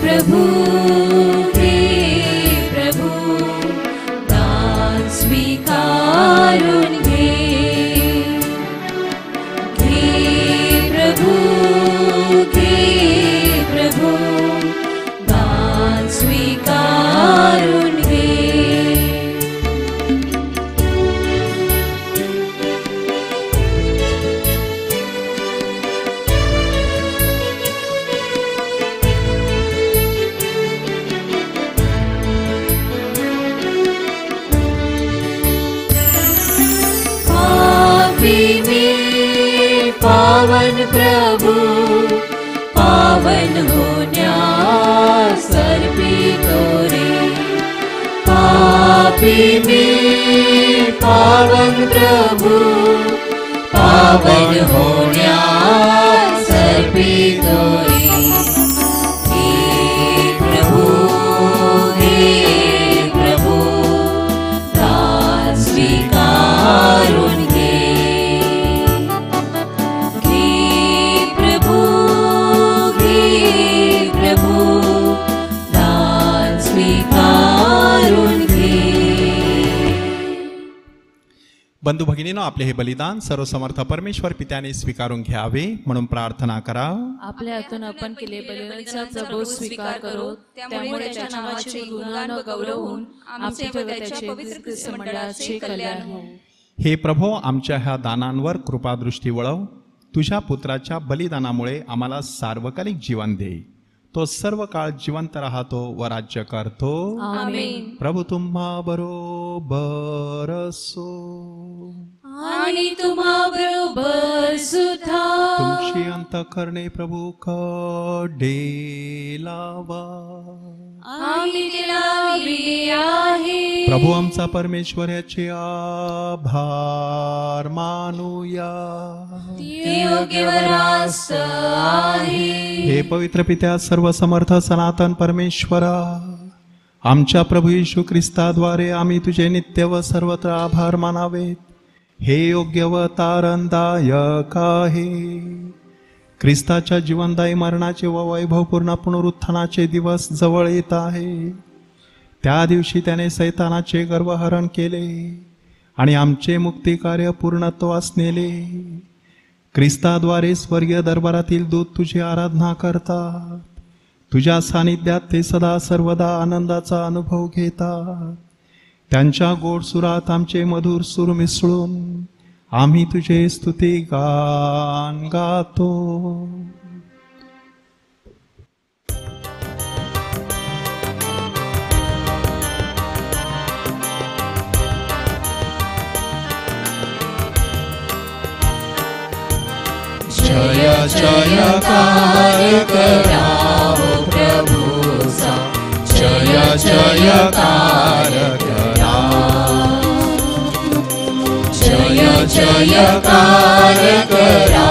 प्रभु दान स्वीकारून घे प्रभु दान स्वीकारून घे. पावन प्रभु पावन होण्यास अर्पितो रे. पापी में पावन प्रभु पावन होण्यास अर्पितो रे. हे प्रभु दान स्वीकारून घे. बंधू भगिनीनो, आपले हे बलिदान सर्वसमर्थ परमेश्वर पित्याने स्वीकारून घ्यावे म्हणून प्रार्थना करा. आपल्या हातून आपण केले बलिदानाचा प्रभू स्वीकार करो. त्यामुळे त्याच्या नावाचे गुणगान व गौरव होऊन आमचे व त्याचे पवित्र ख्रिस्त मंडळाचे कल्याण हो. हे प्रभो, आमच्या ह्या दानांवर कृपादृष्टी वळव. तुझ्या पुत्राच्या बलिदानामुळे आम्हाला सार्वकालिक जीवन दे. तो सर्व काळ जिवंत राहतो व राज्य करतो. आमेन. प्रभू तुम्हा बरोबर असो. आणि तुम्हा बरोबर सुद्धा. तुमची अंतःकरणे प्रभू कडे लावा. आम्ही ते लावली आहे. प्रभू आमचा परमेश्वर याचे आभार मानूया. ते योग्य व रास्त आहे. हे पवित्र पित्या, सर्व समर्थ सनातन परमेश्वरा, आमच्या प्रभू येशू ख्रिस्ताद्वारे आम्ही तुझे नित्य व सर्वत्र आभार मानावेत. हे योग्य व तारणदायक आहे. ख्रिस्ताच्या जीवनदायी मरणाचे व वैभवपूर्ण पुनरुत्थानाचे दिवस जवळ येत आहे. त्या दिवशी त्याने सैतानाचे गर्वहरण केले आणि आमचे मुक्ती कार्य पूर्णत्वास नेले. ख्रिस्ताद्वारे स्वर्गीय दरबारातील दूत तुझी आराधना करतात. तुझ्या सानिध्यात ते सदा सर्वदा आनंदाचा अनुभव घेतात. त्यांच्या गोड सुरात आमचे मधुर सूर मिसळून आम्ही तुझे स्तुती गान गातो. जय जयकार करा हो प्रभूचा. जय जयकार करा. जय जयकार करा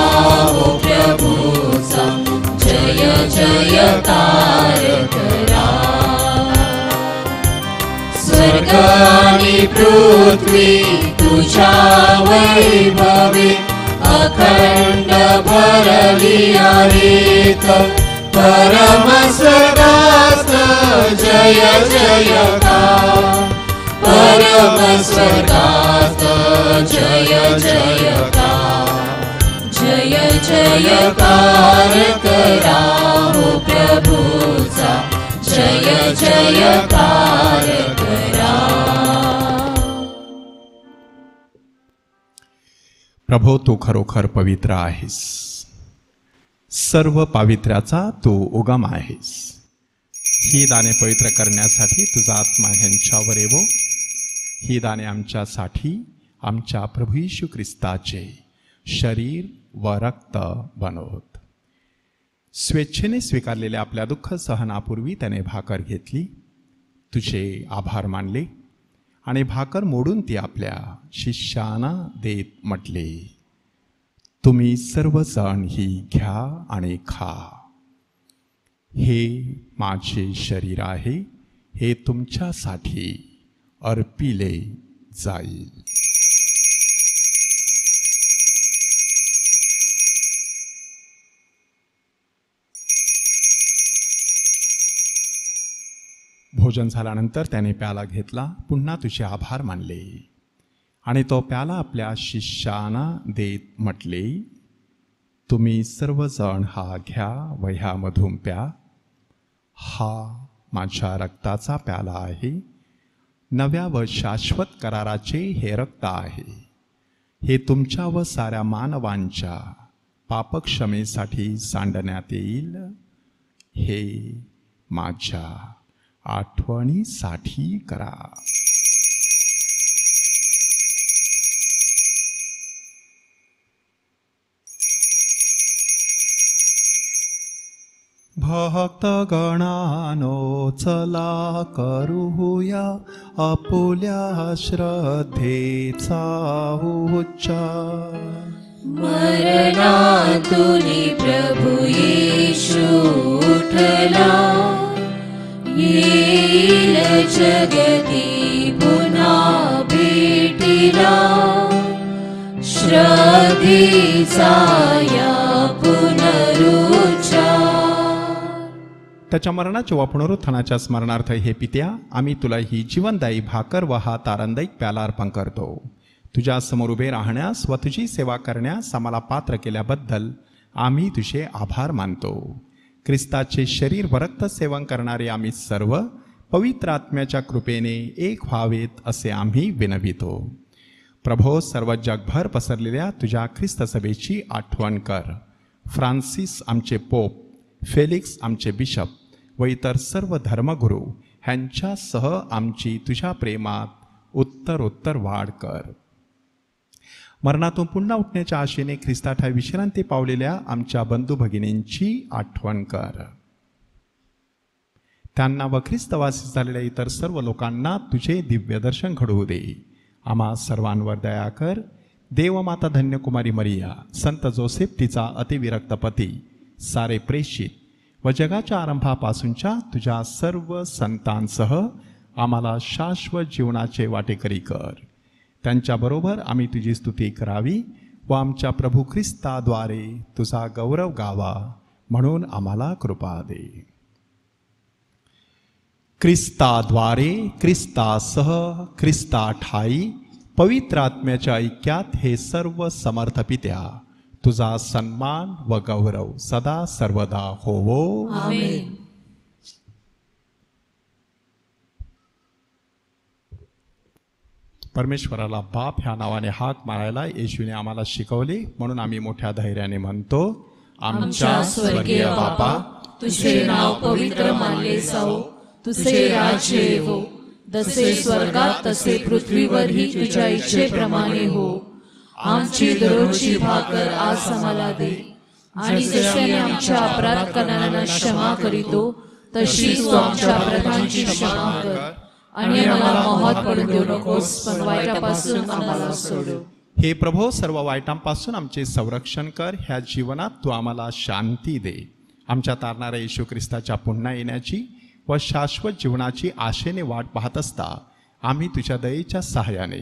हो प्रभूचा. जय जयकार करा. स्वर्ग आणि पृथ्वी तुझ्या वैभवी अखंड भरली आहेत. परम स्वर्गात जय जयकार. परम स्वर्गात जय जयकार. जय जयकार करा हो प्रभूचा. जय जयकार करा. प्रभो, तू खरोखर पवित्र आहेस. सर्व पावित्र्याचा तू उगम आहेस. ही दाने पवित्र करण्यासाठी तुझा आत्मा ह्यांच्यावर येवो. ही दाने आमच्यासाठी आमच्या प्रभू येशू ख्रिस्ताचे शरीर व रक्त बनवत. स्वेच्छेने स्वीकारलेल्या आपल्या दुःख सहनापूर्वी त्याने भाकर घेतली, तुझे आभार मानले आणि भाकर मोडून ती आपल्या शिष्यांना देत म्हटले, तुम्ही सर्वजण ही घ्या आणि खा. हे माझे शरीर आहे, हे तुमच्यासाठी अर्पिले जाईल. भोजन झाल्यानंतर त्याने प्याला घेतला, पुन्हा तुझे आभार मानले आणि तो प्याला आपल्या शिष्यांना देत म्हटले, तुम्ही सर्वजण हा घ्या व ह्यामधून प्या. हा माझ्या रक्ताचा प्याला आहे, नव्या व शाश्वत कराराचे हे रक्त आहे. हे तुमच्या व साऱ्या मानवांच्या पापक्षमेसाठी सांडण्यात येईल. हे माझ्या आठवणीसाठी करा. भक्तगणानो चला करूया आपुल्या श्रद्धेचा उच्चार. मरणातून प्रभू येशू उठला, येईल जगती पुन्हा भेटीला. श्रद्धेचा या पुनरुच्चार. त्याच्या मरणाच्या व पुनरुत्थानाच्या स्मरणार्थ हे पित्या, आम्ही तुला ही जीवनदायी भाकर व हा तारणदायिक प्याला अर्पण करतो. तुझ्या समोर उभे राहण्यास व तुझी सेवा करण्यास आम्हाला पात्र केल्याबद्दल आम्ही तुझे आभार मानतो. ख्रिस्ताचे शरीर व रक्त सेवन करणारे आम्ही सर्व पवित्र आत्म्याच्या कृपेने एक व्हावेत असे आम्ही विनवितो. प्रभो, सर्व जगभर पसरलेल्या तुझ्या ख्रिस्त सभेची आठवण कर. फ्रान्सिस आमचे पोप, फेलिक्स आमचे बिशप व इतर सर्व धर्मगुरू ह्यांच्यासह आमची तुझ्या प्रेमात उत्तरोत्तर वाढ कर. मरणातून पुन्हा उठण्याच्या आशेने ख्रिस्ताठाई विश्रांती पावलेल्या आमच्या बंधू भगिनींची आठवण कर. त्यांना व ख्रिस्तवासी झालेल्या इतर सर्व लोकांना तुझे दिव्य दर्शन घडवू दे. आम्हा सर्वांवर दया कर. देवमाता धन्यकुमारी मरिया, संत जोसेफ तिचा अतिविरक्त पती, सारे प्रेषित व जगाच्या आरंभापासूनच्या तुझ्या सर्व संतांसह आम्हाला शाश्वत जीवनाचे वाटेकरी कर. त्यांच्याबरोबर आम्ही तुझी स्तुती करावी व आमच्या प्रभू ख्रिस्ताद्वारे तुझा गौरव गावा म्हणून आम्हाला कृपा दे. ख्रिस्ताद्वारे, ख्रिस्तासह, ख्रिस्ताठाई पवित्र आत्म्याच्या ऐक्यात हे सर्व समर्थ पित्या तुझा सन्मान व गौरव सदा सर्वदा होवो. आमेन. परमेश्वराला बाप ह्या नावाने हाक मारायला येशूने आम्हाला शिकवले, म्हणून आम्ही मोठ्या धैर्याने म्हणतो, आमच्या स्वर्गीय बापा, तुझे नाव पवित्र मानले जाओ, तुझे राज्य येवो, जसे स्वर्गात तसे पृथ्वीवरही तुझ्या इच्छेप्रमाणे हो. आमची दररोजची भाकर आज आम्हाला दे, आणि जसे आमच्या अपराध करणाऱ्यांना क्षमा करीतो तशी तू आमच्या अपराधांची क्षमा कर, आणि आम्हाला मोहात पडू देऊ नकोस, पण वाईटापासून आम्हाला सोडव. हे प्रभो, सर्व वाईटांपासून आमचे संरक्षण कर. ह्या जीवनात तू आम्हाला शांती दे. आमच्या तारणाऱ्या येशू ख्रिस्ताच्या पुन्हा येण्याची व शाश्वत जीवनाची आशेने वाट पाहत असता आम्ही तुझ्या दयेच्या सहाय्याने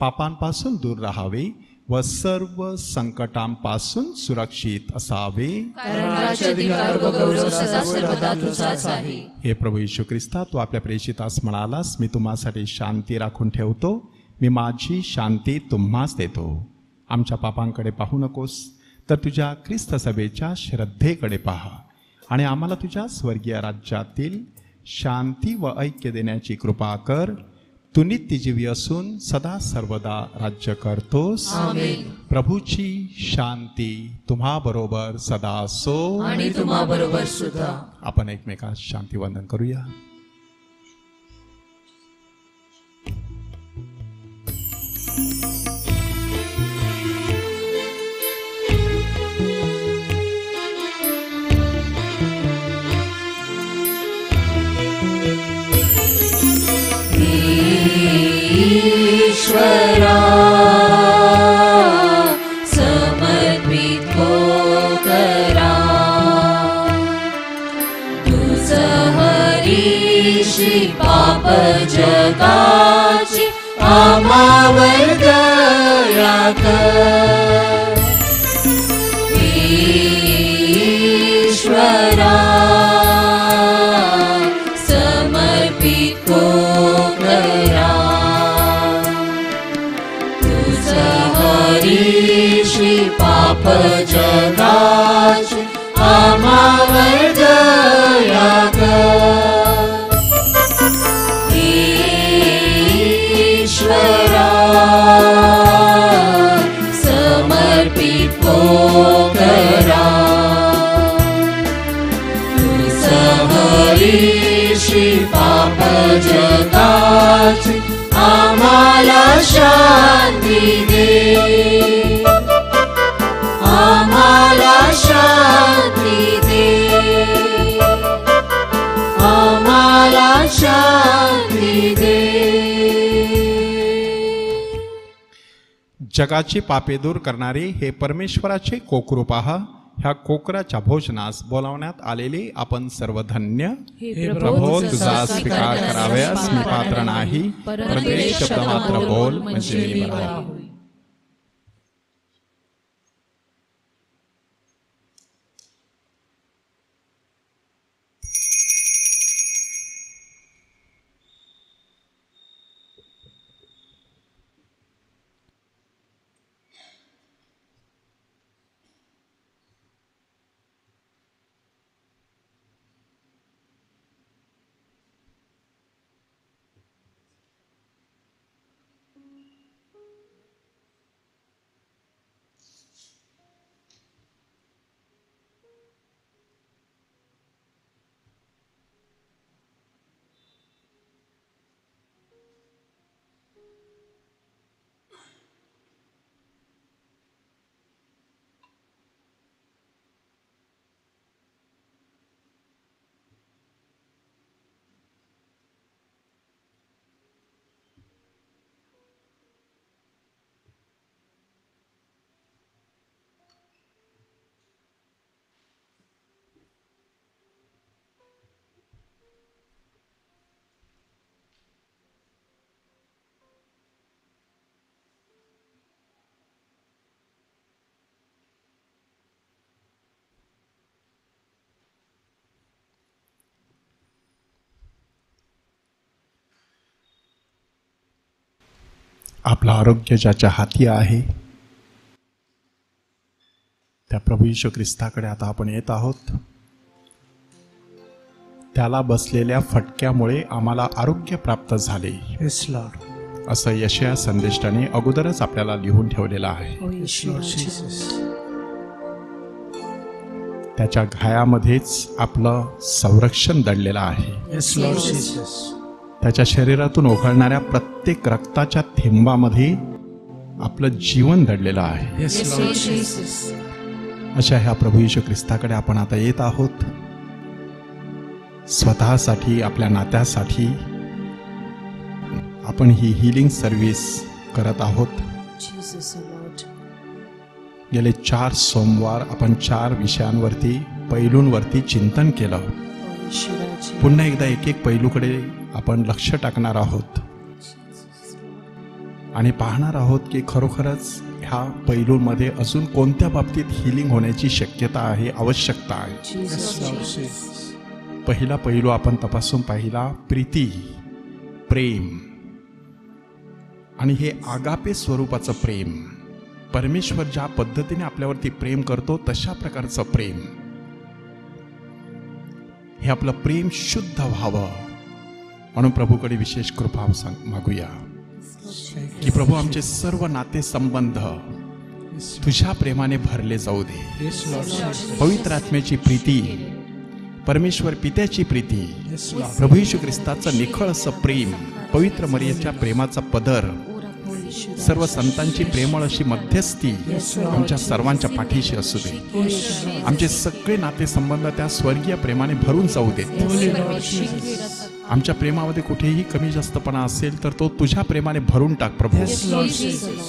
पापांपासून दूर राहावे व सर्व संकटांपासून सुरक्षित असावे. कारण राज्य, अधिकार व गौरव सदा सर्वदा तुझाच आहे. हे प्रभू येशू ख्रिस्ता, तू आपल्या प्रेषितास म्हणालास, मी तुम्हासाठी शांती राखून ठेवतो, मी माझी शांती तुम्हास देतो. आमच्या पापांकडे पाहू नकोस, तर तुझ्या ख्रिस्त सभेच्या श्रद्धेकडे पहा आणि आम्हाला तुझ्या स्वर्गीय राज्यातील शांती व ऐक्य देण्याची कृपा कर. तू नित्यजीवी असून सदा सर्वदा राज्य करतोस. आमेन. प्रभूची शांती तुम्हा बरोबर सदा असो. आणि तुम्हा बरोबर सुद्धा. आपण एकमेकास शांती वंदन करूया. ईश्वरा समर्पित हो करा, तुझं हरीशी पाप जगाची आम्हावर दया कर. ईश्वरा समर्पित हो करा, हरीशी पाप जगाची आम्हावर दया कर. ईश्वरा समर्पित हो करा, तुझं हरीशी पाप जगाची आम्हाला शांती दे. आम्हाला शांती दे. आम्हाला शांती दे. जगाची पापे दूर करणारे हे परमेश्वराचे कोकरू पहा. ह्या कोकराच्या भोजनास बोलावण्यात आलेले आपण सर्व धन्य. हे प्रभो, तुझा स्वीकार कराव्यास मी पात्र नाही, परंतु एक शब्द मात्र बोल म्हणजे मी बरा होईन. आपलं आरोग्य ज्याच्या हाती आहे त्या प्रभू येशू ख्रिस्ताकडे आता आपण येत आहोत. त्याला बसलेल्या फटक्यामुळे आम्हाला आरोग्य प्राप्त झाले Yes, Lord. असं यशया संदेष्टाने अगोदरच आपल्याला लिहून ठेवलेलं आहे. Yes, Lord Jesus. त्याच्या घायामध्येच आपलं संरक्षण दडलेलं आहे. Yes, Lord Jesus. त्याच्या शरीरातून ओघळणाऱ्या प्रत्येक रक्ताच्या थेंबामध्ये आपलं जीवन दडलेलं आहे. Yes, Lord Jesus. अशा ह्या प्रभू येशू ख्रिस्ताकडे आपण आता येत आहोत. स्वतःसाठी, आपल्या नात्यासाठी आपण ही हिलिंग सर्व्हिस करत आहोत. गेले 4 सोमवार आपण 4 विषयांवरती, पैलूंवरती चिंतन केलं. पुन्हा एकदा एक एक पैलूकडे आपण लक्ष टाकणार आहोत आणि पाहणार आहोत की खरोखरच ह्या पैलूंमध्ये अजून कोणत्या बाबतीत हिलिंग होण्याची शक्यता आहे, आवश्यकता आहे. Yes, Lord Jesus. पहिला पैलू आपण तपासून पाहिला, प्रीती, प्रेम. आणि हे आगापे स्वरूपाचं प्रेम, परमेश्वर ज्या पद्धतीने आपल्यावरती प्रेम करतो तशा प्रकारचं प्रेम. हे आपलं प्रेम शुद्ध व्हावं म्हणून प्रभूकडे विशेष कृपा मागूया की प्रभू आमचे सर्व नाते संबंध तुझ्या प्रेमाने भरले जाऊ दे. Yes, Lord Jesus. पवित्र आत्म्याची प्रीती, परमेश्वर पित्याची प्रीती, Yes, Lord. प्रभू येशू ख्रिस्ताचं निखळ असं प्रेम, पवित्र मरियेच्या प्रेमाचा पदर, सर्व संतांची प्रेमळ अशी मध्यस्थी आमच्या सर्वांच्या पाठीशी असू दे. आमचे सगळे नातेसंबंध त्या स्वर्गीय प्रेमाने भरून जाऊ देत. Holy Lord Jesus. आमच्या प्रेमामध्ये कुठेही कमी जास्तपणा असेल तर तो तुझ्या प्रेमाने भरून टाक प्रभू. Yes, Lord Jesus.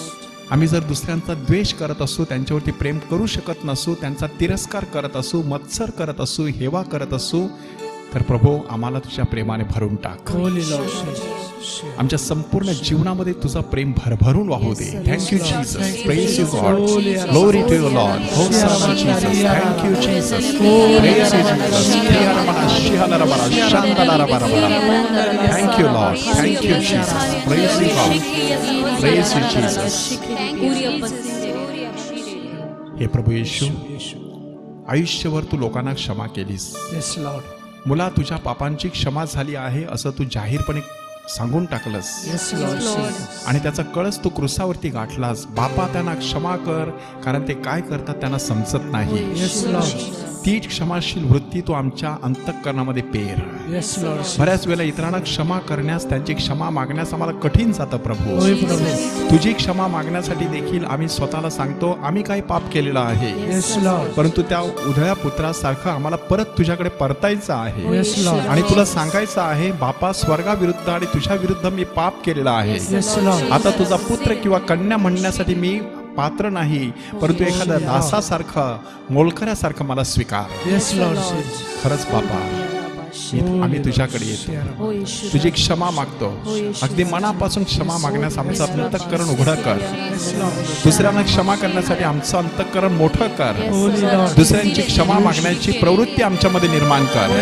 आम्ही जर दुसऱ्यांचा द्वेष करत असू, त्यांच्यावरती प्रेम करू शकत नसू, त्यांचा तिरस्कार करत असू, मत्सर करत असू, हेवा करत असू, तर प्रभू आम्हाला तुझ्या प्रेमाने भरून टाक. Holy Lord Jesus. आमच्या संपूर्ण जीवनामध्ये तुझं प्रेम भरभरून वाहू दे. Thank you Jesus. Praise you God. Glory to your Lord. Hosanna Jesus. Thank you Jesus. Praise you Jesus. थियारमना शिहालरबरा शांतलारबरा. Thank you Lord. Thank you Jesus. Praise you God. Praise you Jesus. हे प्रभू येशू, आयुष्यभर तू लोकांना क्षमा केलीस. Yes, Lord. मुला तुझ्या पापांची क्षमा झाली आहे असं तू जाहीरपणे सांगून टाकलंस. Yes, Lord Jesus. आणि त्याचा कळस तू क्रुसावरती गाठलास. बापा त्यांना क्षमा कर, कारण ते काय करतात त्यांना समजत नाही. Yes, Lord. ती क्षमाशील वृत्ती तू आमच्या अंतःकरणामध्ये पेर. Yes, Lord Jesus. बऱ्याच वेळेला इतरांना क्षमा करण्यास, त्यांची क्षमा मागण्यास आम्हाला कठीण जातं प्रभू. होय प्रभू. तुझी क्षमा मागण्यासाठी देखील आम्ही स्वतःला सांगतो आम्ही काही पाप केलेलं आहे, Yes, Lord. परंतु त्या उधळ्या पुत्रासारखं आम्हाला परत तुझ्याकडे परतायचं आहे. Yes, Lord. आणि तुला सांगायचं आहे बापा, स्वर्गाविरुद्ध आणि तुझ्या विरुद्ध मी पाप केलेला आहे. Yes, Lord. आता तुझा पुत्र किंवा कन्या म्हणण्यासाठी मी पात्र नाही, परंतु एखाद्या दासासारखं, मोलकऱ्यासारखं मला स्वीकार. Yes, Lord Jesus. खरंच बापा, आम्ही तुझ्याकडे येतो, तुझी क्षमा मागतो. अगदी मनापासून क्षमा मागण्यास आमचं अंतःकरण उघडं कर. दुसऱ्यांना क्षमा करण्यासाठी आमचं अंतःकरण मोठं कर. दुसऱ्यांची क्षमा मागण्याची प्रवृत्ती आमच्यामध्ये निर्माण कर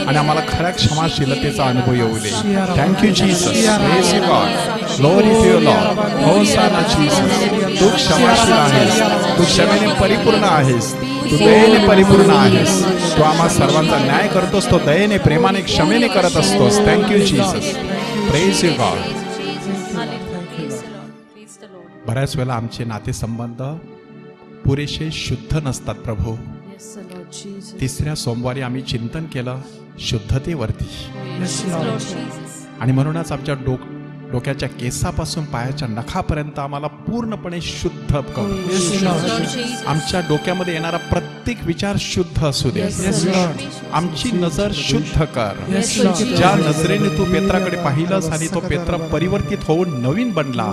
आणि आम्हाला खऱ्या क्षमाशीलतेचा अनुभव येऊ दे. Thank you Jesus. Praise you God. Glory to your Lord. Hosanna Jesus. तू क्षमाशील आहेस, तू क्षमेने परिपूर्ण आहेस, तू दयेने परिपूर्ण आहेस. तू आम्हा सर्वांचा न्याय करतोस, तो दयेने, प्रेमाने, क्षमेने करत असतोस. Thank you Jesus. Praise you God. बऱ्याच वेळा आमचे नातेसंबंध पुरेसे शुद्ध नसतात प्रभू. तिसऱ्या सोमवारी आम्ही चिंतन केलं शुद्धतेवरती. Yes, Lord. आणि म्हणूनच आमच्या डोक्याच्या केसापासून पायाच्या नखापर्यंत आम्हाला पूर्णपणे शुद्ध कर. Yes, Lord. आमच्या डोक्यामध्ये येणारा प्रत्येक विचार शुद्ध असू दे. Yes, Lord. आमची नजर शुद्ध कर. Yes, Lord. ज्या नजरेने तू पेत्राकडे पाहिलंस आणि तो पेत्रा परिवर्तित होऊन नवीन बनला,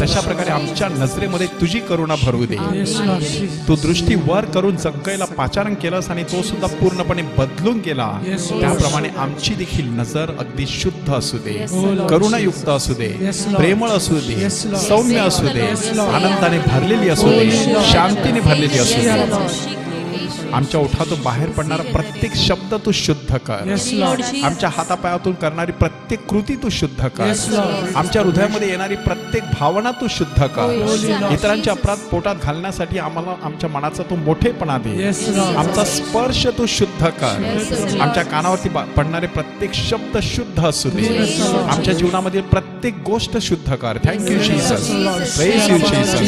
तशा प्रकारे आमच्या नजरेमध्ये तुझी करुणा भरू दे. Yes, Lord Jesus. तू दृष्टी वर करून जग्गईला पाचारण केलंस आणि तो सुद्धा पूर्णपणे बदलून गेला. Yes, Lord. त्याप्रमाणे आमची देखील नजर अगदी शुद्ध असू दे, Lord. करुणायुक्त असू दे, Yes, Lord. प्रेमळ असू दे, Yes, Lord. सौम्य असू दे, Yes, Lord. आनंदाने भरलेली असू दे, Yes, Lord. शांतीने भरलेली असू दे. आमच्या ओठातून बाहेर पडणारा प्रत्येक शब्द तू शुद्ध कर. Yes, Lord. आमच्या हातापायातून करणारी प्रत्येक कृती तू शुद्ध कर. Yes, Lord. आमच्या हृदयामध्ये येणारी प्रत्येक भावना तू शुद्ध कर. इतरांचे अपराध पोटात घालण्यासाठी आम्हाला आमच्या मनाचा तू मोठेपणा दे. Yes, Lord. आमचा स्पर्श तू शुद्ध कर. आमच्या कानावरती पडणारे प्रत्येक शब्द शुद्ध असू दे. आमच्या जीवनामधील प्रत्येक गोष्ट शुद्ध कर. Thank you Jesus. Praise you Jesus.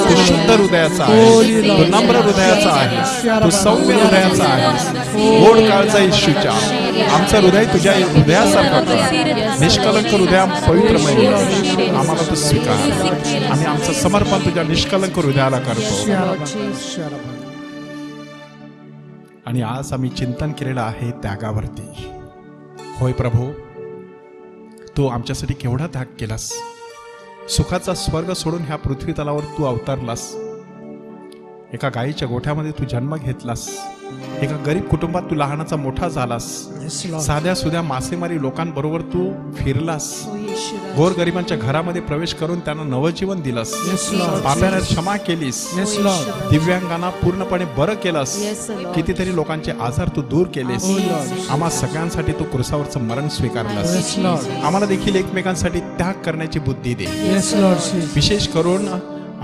तू शुद्ध हृदयाचा आहे, तू नम्र हृदयाचा आहे, तू सौम्य हृदयाचा आहे, गोड काळजा येशूच्या. आमचं हृदय तुझ्या हृदयासारखं कर. निष्कलंक हृदय पवित्रमय आम्हाला तू स्वीकार. आम्ही आमचं समर्पण तुझ्या निष्कलंक हृदयाला करतो. आणि आज आम्ही चिंतन केलेलं आहे त्यागावरती. होय प्रभू, तू आमच्यासाठी केवढा त्याग केलास. सुखाचा स्वर्ग सोडून ह्या पृथ्वी तलावर तू अवतरलास. एका गायीच्या गोठ्यामध्ये तू जन्म घेतलास. एका गरीब कुटुंबात तू लहानाचा मोठा झालास. साध्या सुध्या मासेमारी लोकांबरोबर तू फिरलास. गोरगरिबांच्या घरामध्ये प्रवेश करून त्यांना नवजीवन दिलंस. पाप्यांना क्षमा केलीस. दिव्यांगांना पूर्णपणे बरं केलंस. कितीतरी लोकांचे आजार तू दूर केलेस. आम्हा सगळ्यांसाठी तू क्रुसावरचं मरण स्वीकारलंस. आम्हाला देखील एकमेकांसाठी त्याग करण्याची बुद्धी दे. विशेष करून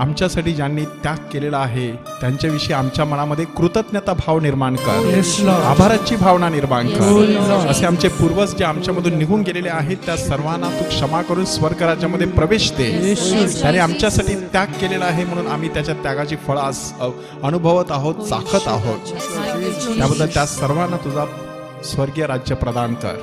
आमच्यासाठी ज्यांनी त्याग केलेला आहे त्यांच्याविषयी आमच्या मनामध्ये कृतज्ञता भाव निर्माण कर. आभाराची भावना निर्माण कर. असे आमचे पूर्वज जे आमच्यामधून निघून गेलेले आहेत त्या सर्वांना तू क्षमा करून स्वर्ग राज्यामध्ये प्रवेश दे. त्याने आमच्यासाठी त्याग केलेला आहे म्हणून आम्ही त्याच्या त्यागाची फळं आज अनुभवत आहोत, चाखत आहोत. त्याबद्दल त्या सर्वांना तुझा स्वर्गीय राज्य प्रदान कर.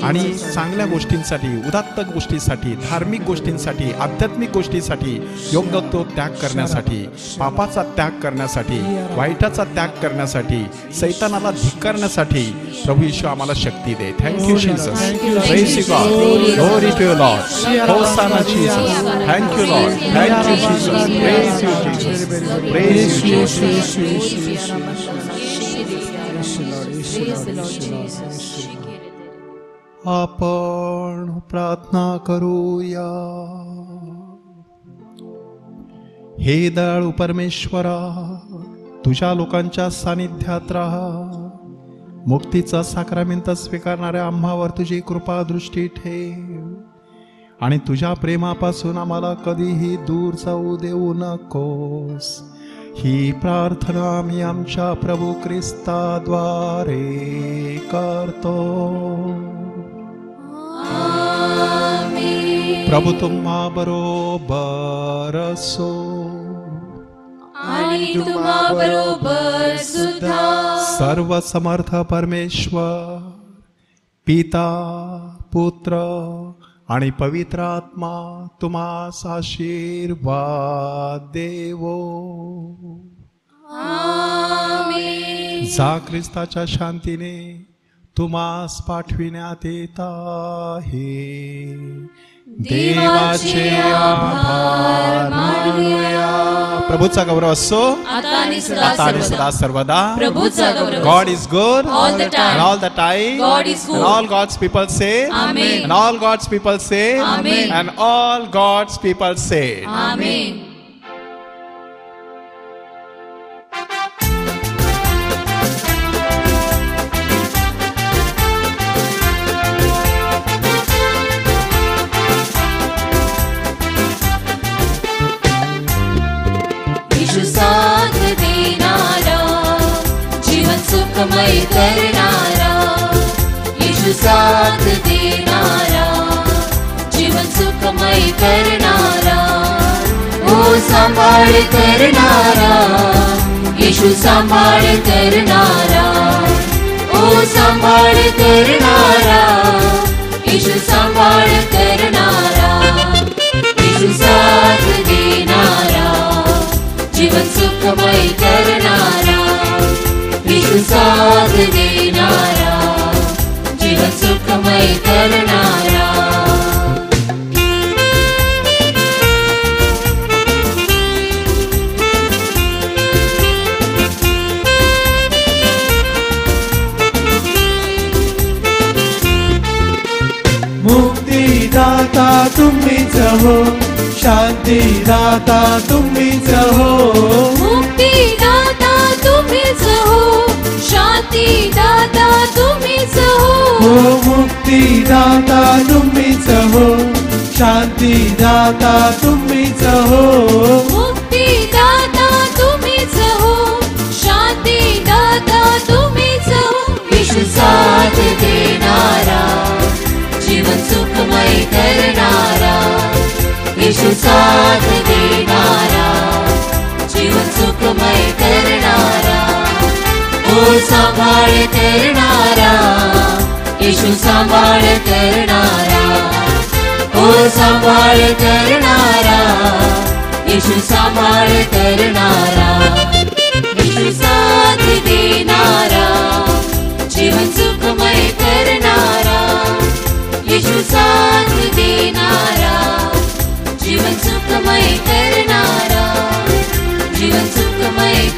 आणि चांगल्या गोष्टींसाठी, उदात्त गोष्टींसाठी, धार्मिक गोष्टींसाठी, आध्यात्मिक गोष्टींसाठी योग्य तो त्याग करण्यासाठी, पापाचा त्याग करण्यासाठी, वाईटाचा त्याग करण्यासाठी, सैतानाला धिक्कारण्यासाठी प्रभू येशू आम्हाला शक्ती दे. Thank you Jesus. Praise you God. Glory to you Lord. Hosanna Jesus. Thank you Lord. Thank you Jesus. Praise you Jesus. Praise you Jesus. आपण प्रार्थना करूया. हे दयाळू परमेश्वरा, तुझ्या लोकांच्या सानिध्यात राहा. मुक्तीचा साक्रामेंट स्वीकारणाऱ्या आम्हावर तुझी कृपा दृष्टी ठेव आणि तुझ्या प्रेमापासून आम्हाला कधीही दूर जाऊ देऊ नकोस. ही प्रार्थना आम्ही आमच्या प्रभू ख्रिस्ताद्वारे करतो. प्रभू तुम्हा बरोबर असो आणि तुम्हा बरोबर सुद्धा. सर्व समर्थ परमेश्वर पिता, पुत्र आणि पवित्र आत्मा तुम्हास आशीर्वाद देवो. जा ख्रिस्ताच्या शांतीने तुम्हास पाठविण्यात येत आहे. देवाचे आभार मानूया. प्रभूचा गौरव असो आता आणि सदा सर्वदा. प्रभूचा गौरव. God is good all the time. and all the time. God is good. And all God's people say Amen. And all God's people say Amen. And all God's people say Amen. सुखमय करणारा, येशू साथ देणारा, जीवन सुखमय करणारा, ओ सांभाळ करणारा, येशू सांभाळ करणारा, ओ सांभाळ करणारा, येशू सांभाळ करणारा, येशू साथ देणारा, जीवन सुखमय करणारा, येशू साथ देणारा, जीवन सुखमय करणारा. मुक्तिदाता तुम्हीच हो, शांतिदाता तुम्हीच हो, मुक्तिदाता तुम्हीच हो, शांतीदाता तुम्हीच हो, मुक्तिदाता तुम्हीच हो, शांतीदाता तुम्हीच हो, मुक्तिदाता तुम्हीच हो, शांतीदाता तुम्हीच हो. येशू साथ देणारा, जीवन सुखमय करणारा, येशू साथ देणारा, जीवन सुखमय करणारा, ओ सांभाळ करणारा, येशू सांभाळ करणारा, ओ सांभाळ करणारा, येशू सांभाळ करणारा, येशू साथ देणारा, जीवन सुखमय करणारा, येशू साथ देणारा, जीवन सुखमय करणारा, जीवन सुखमय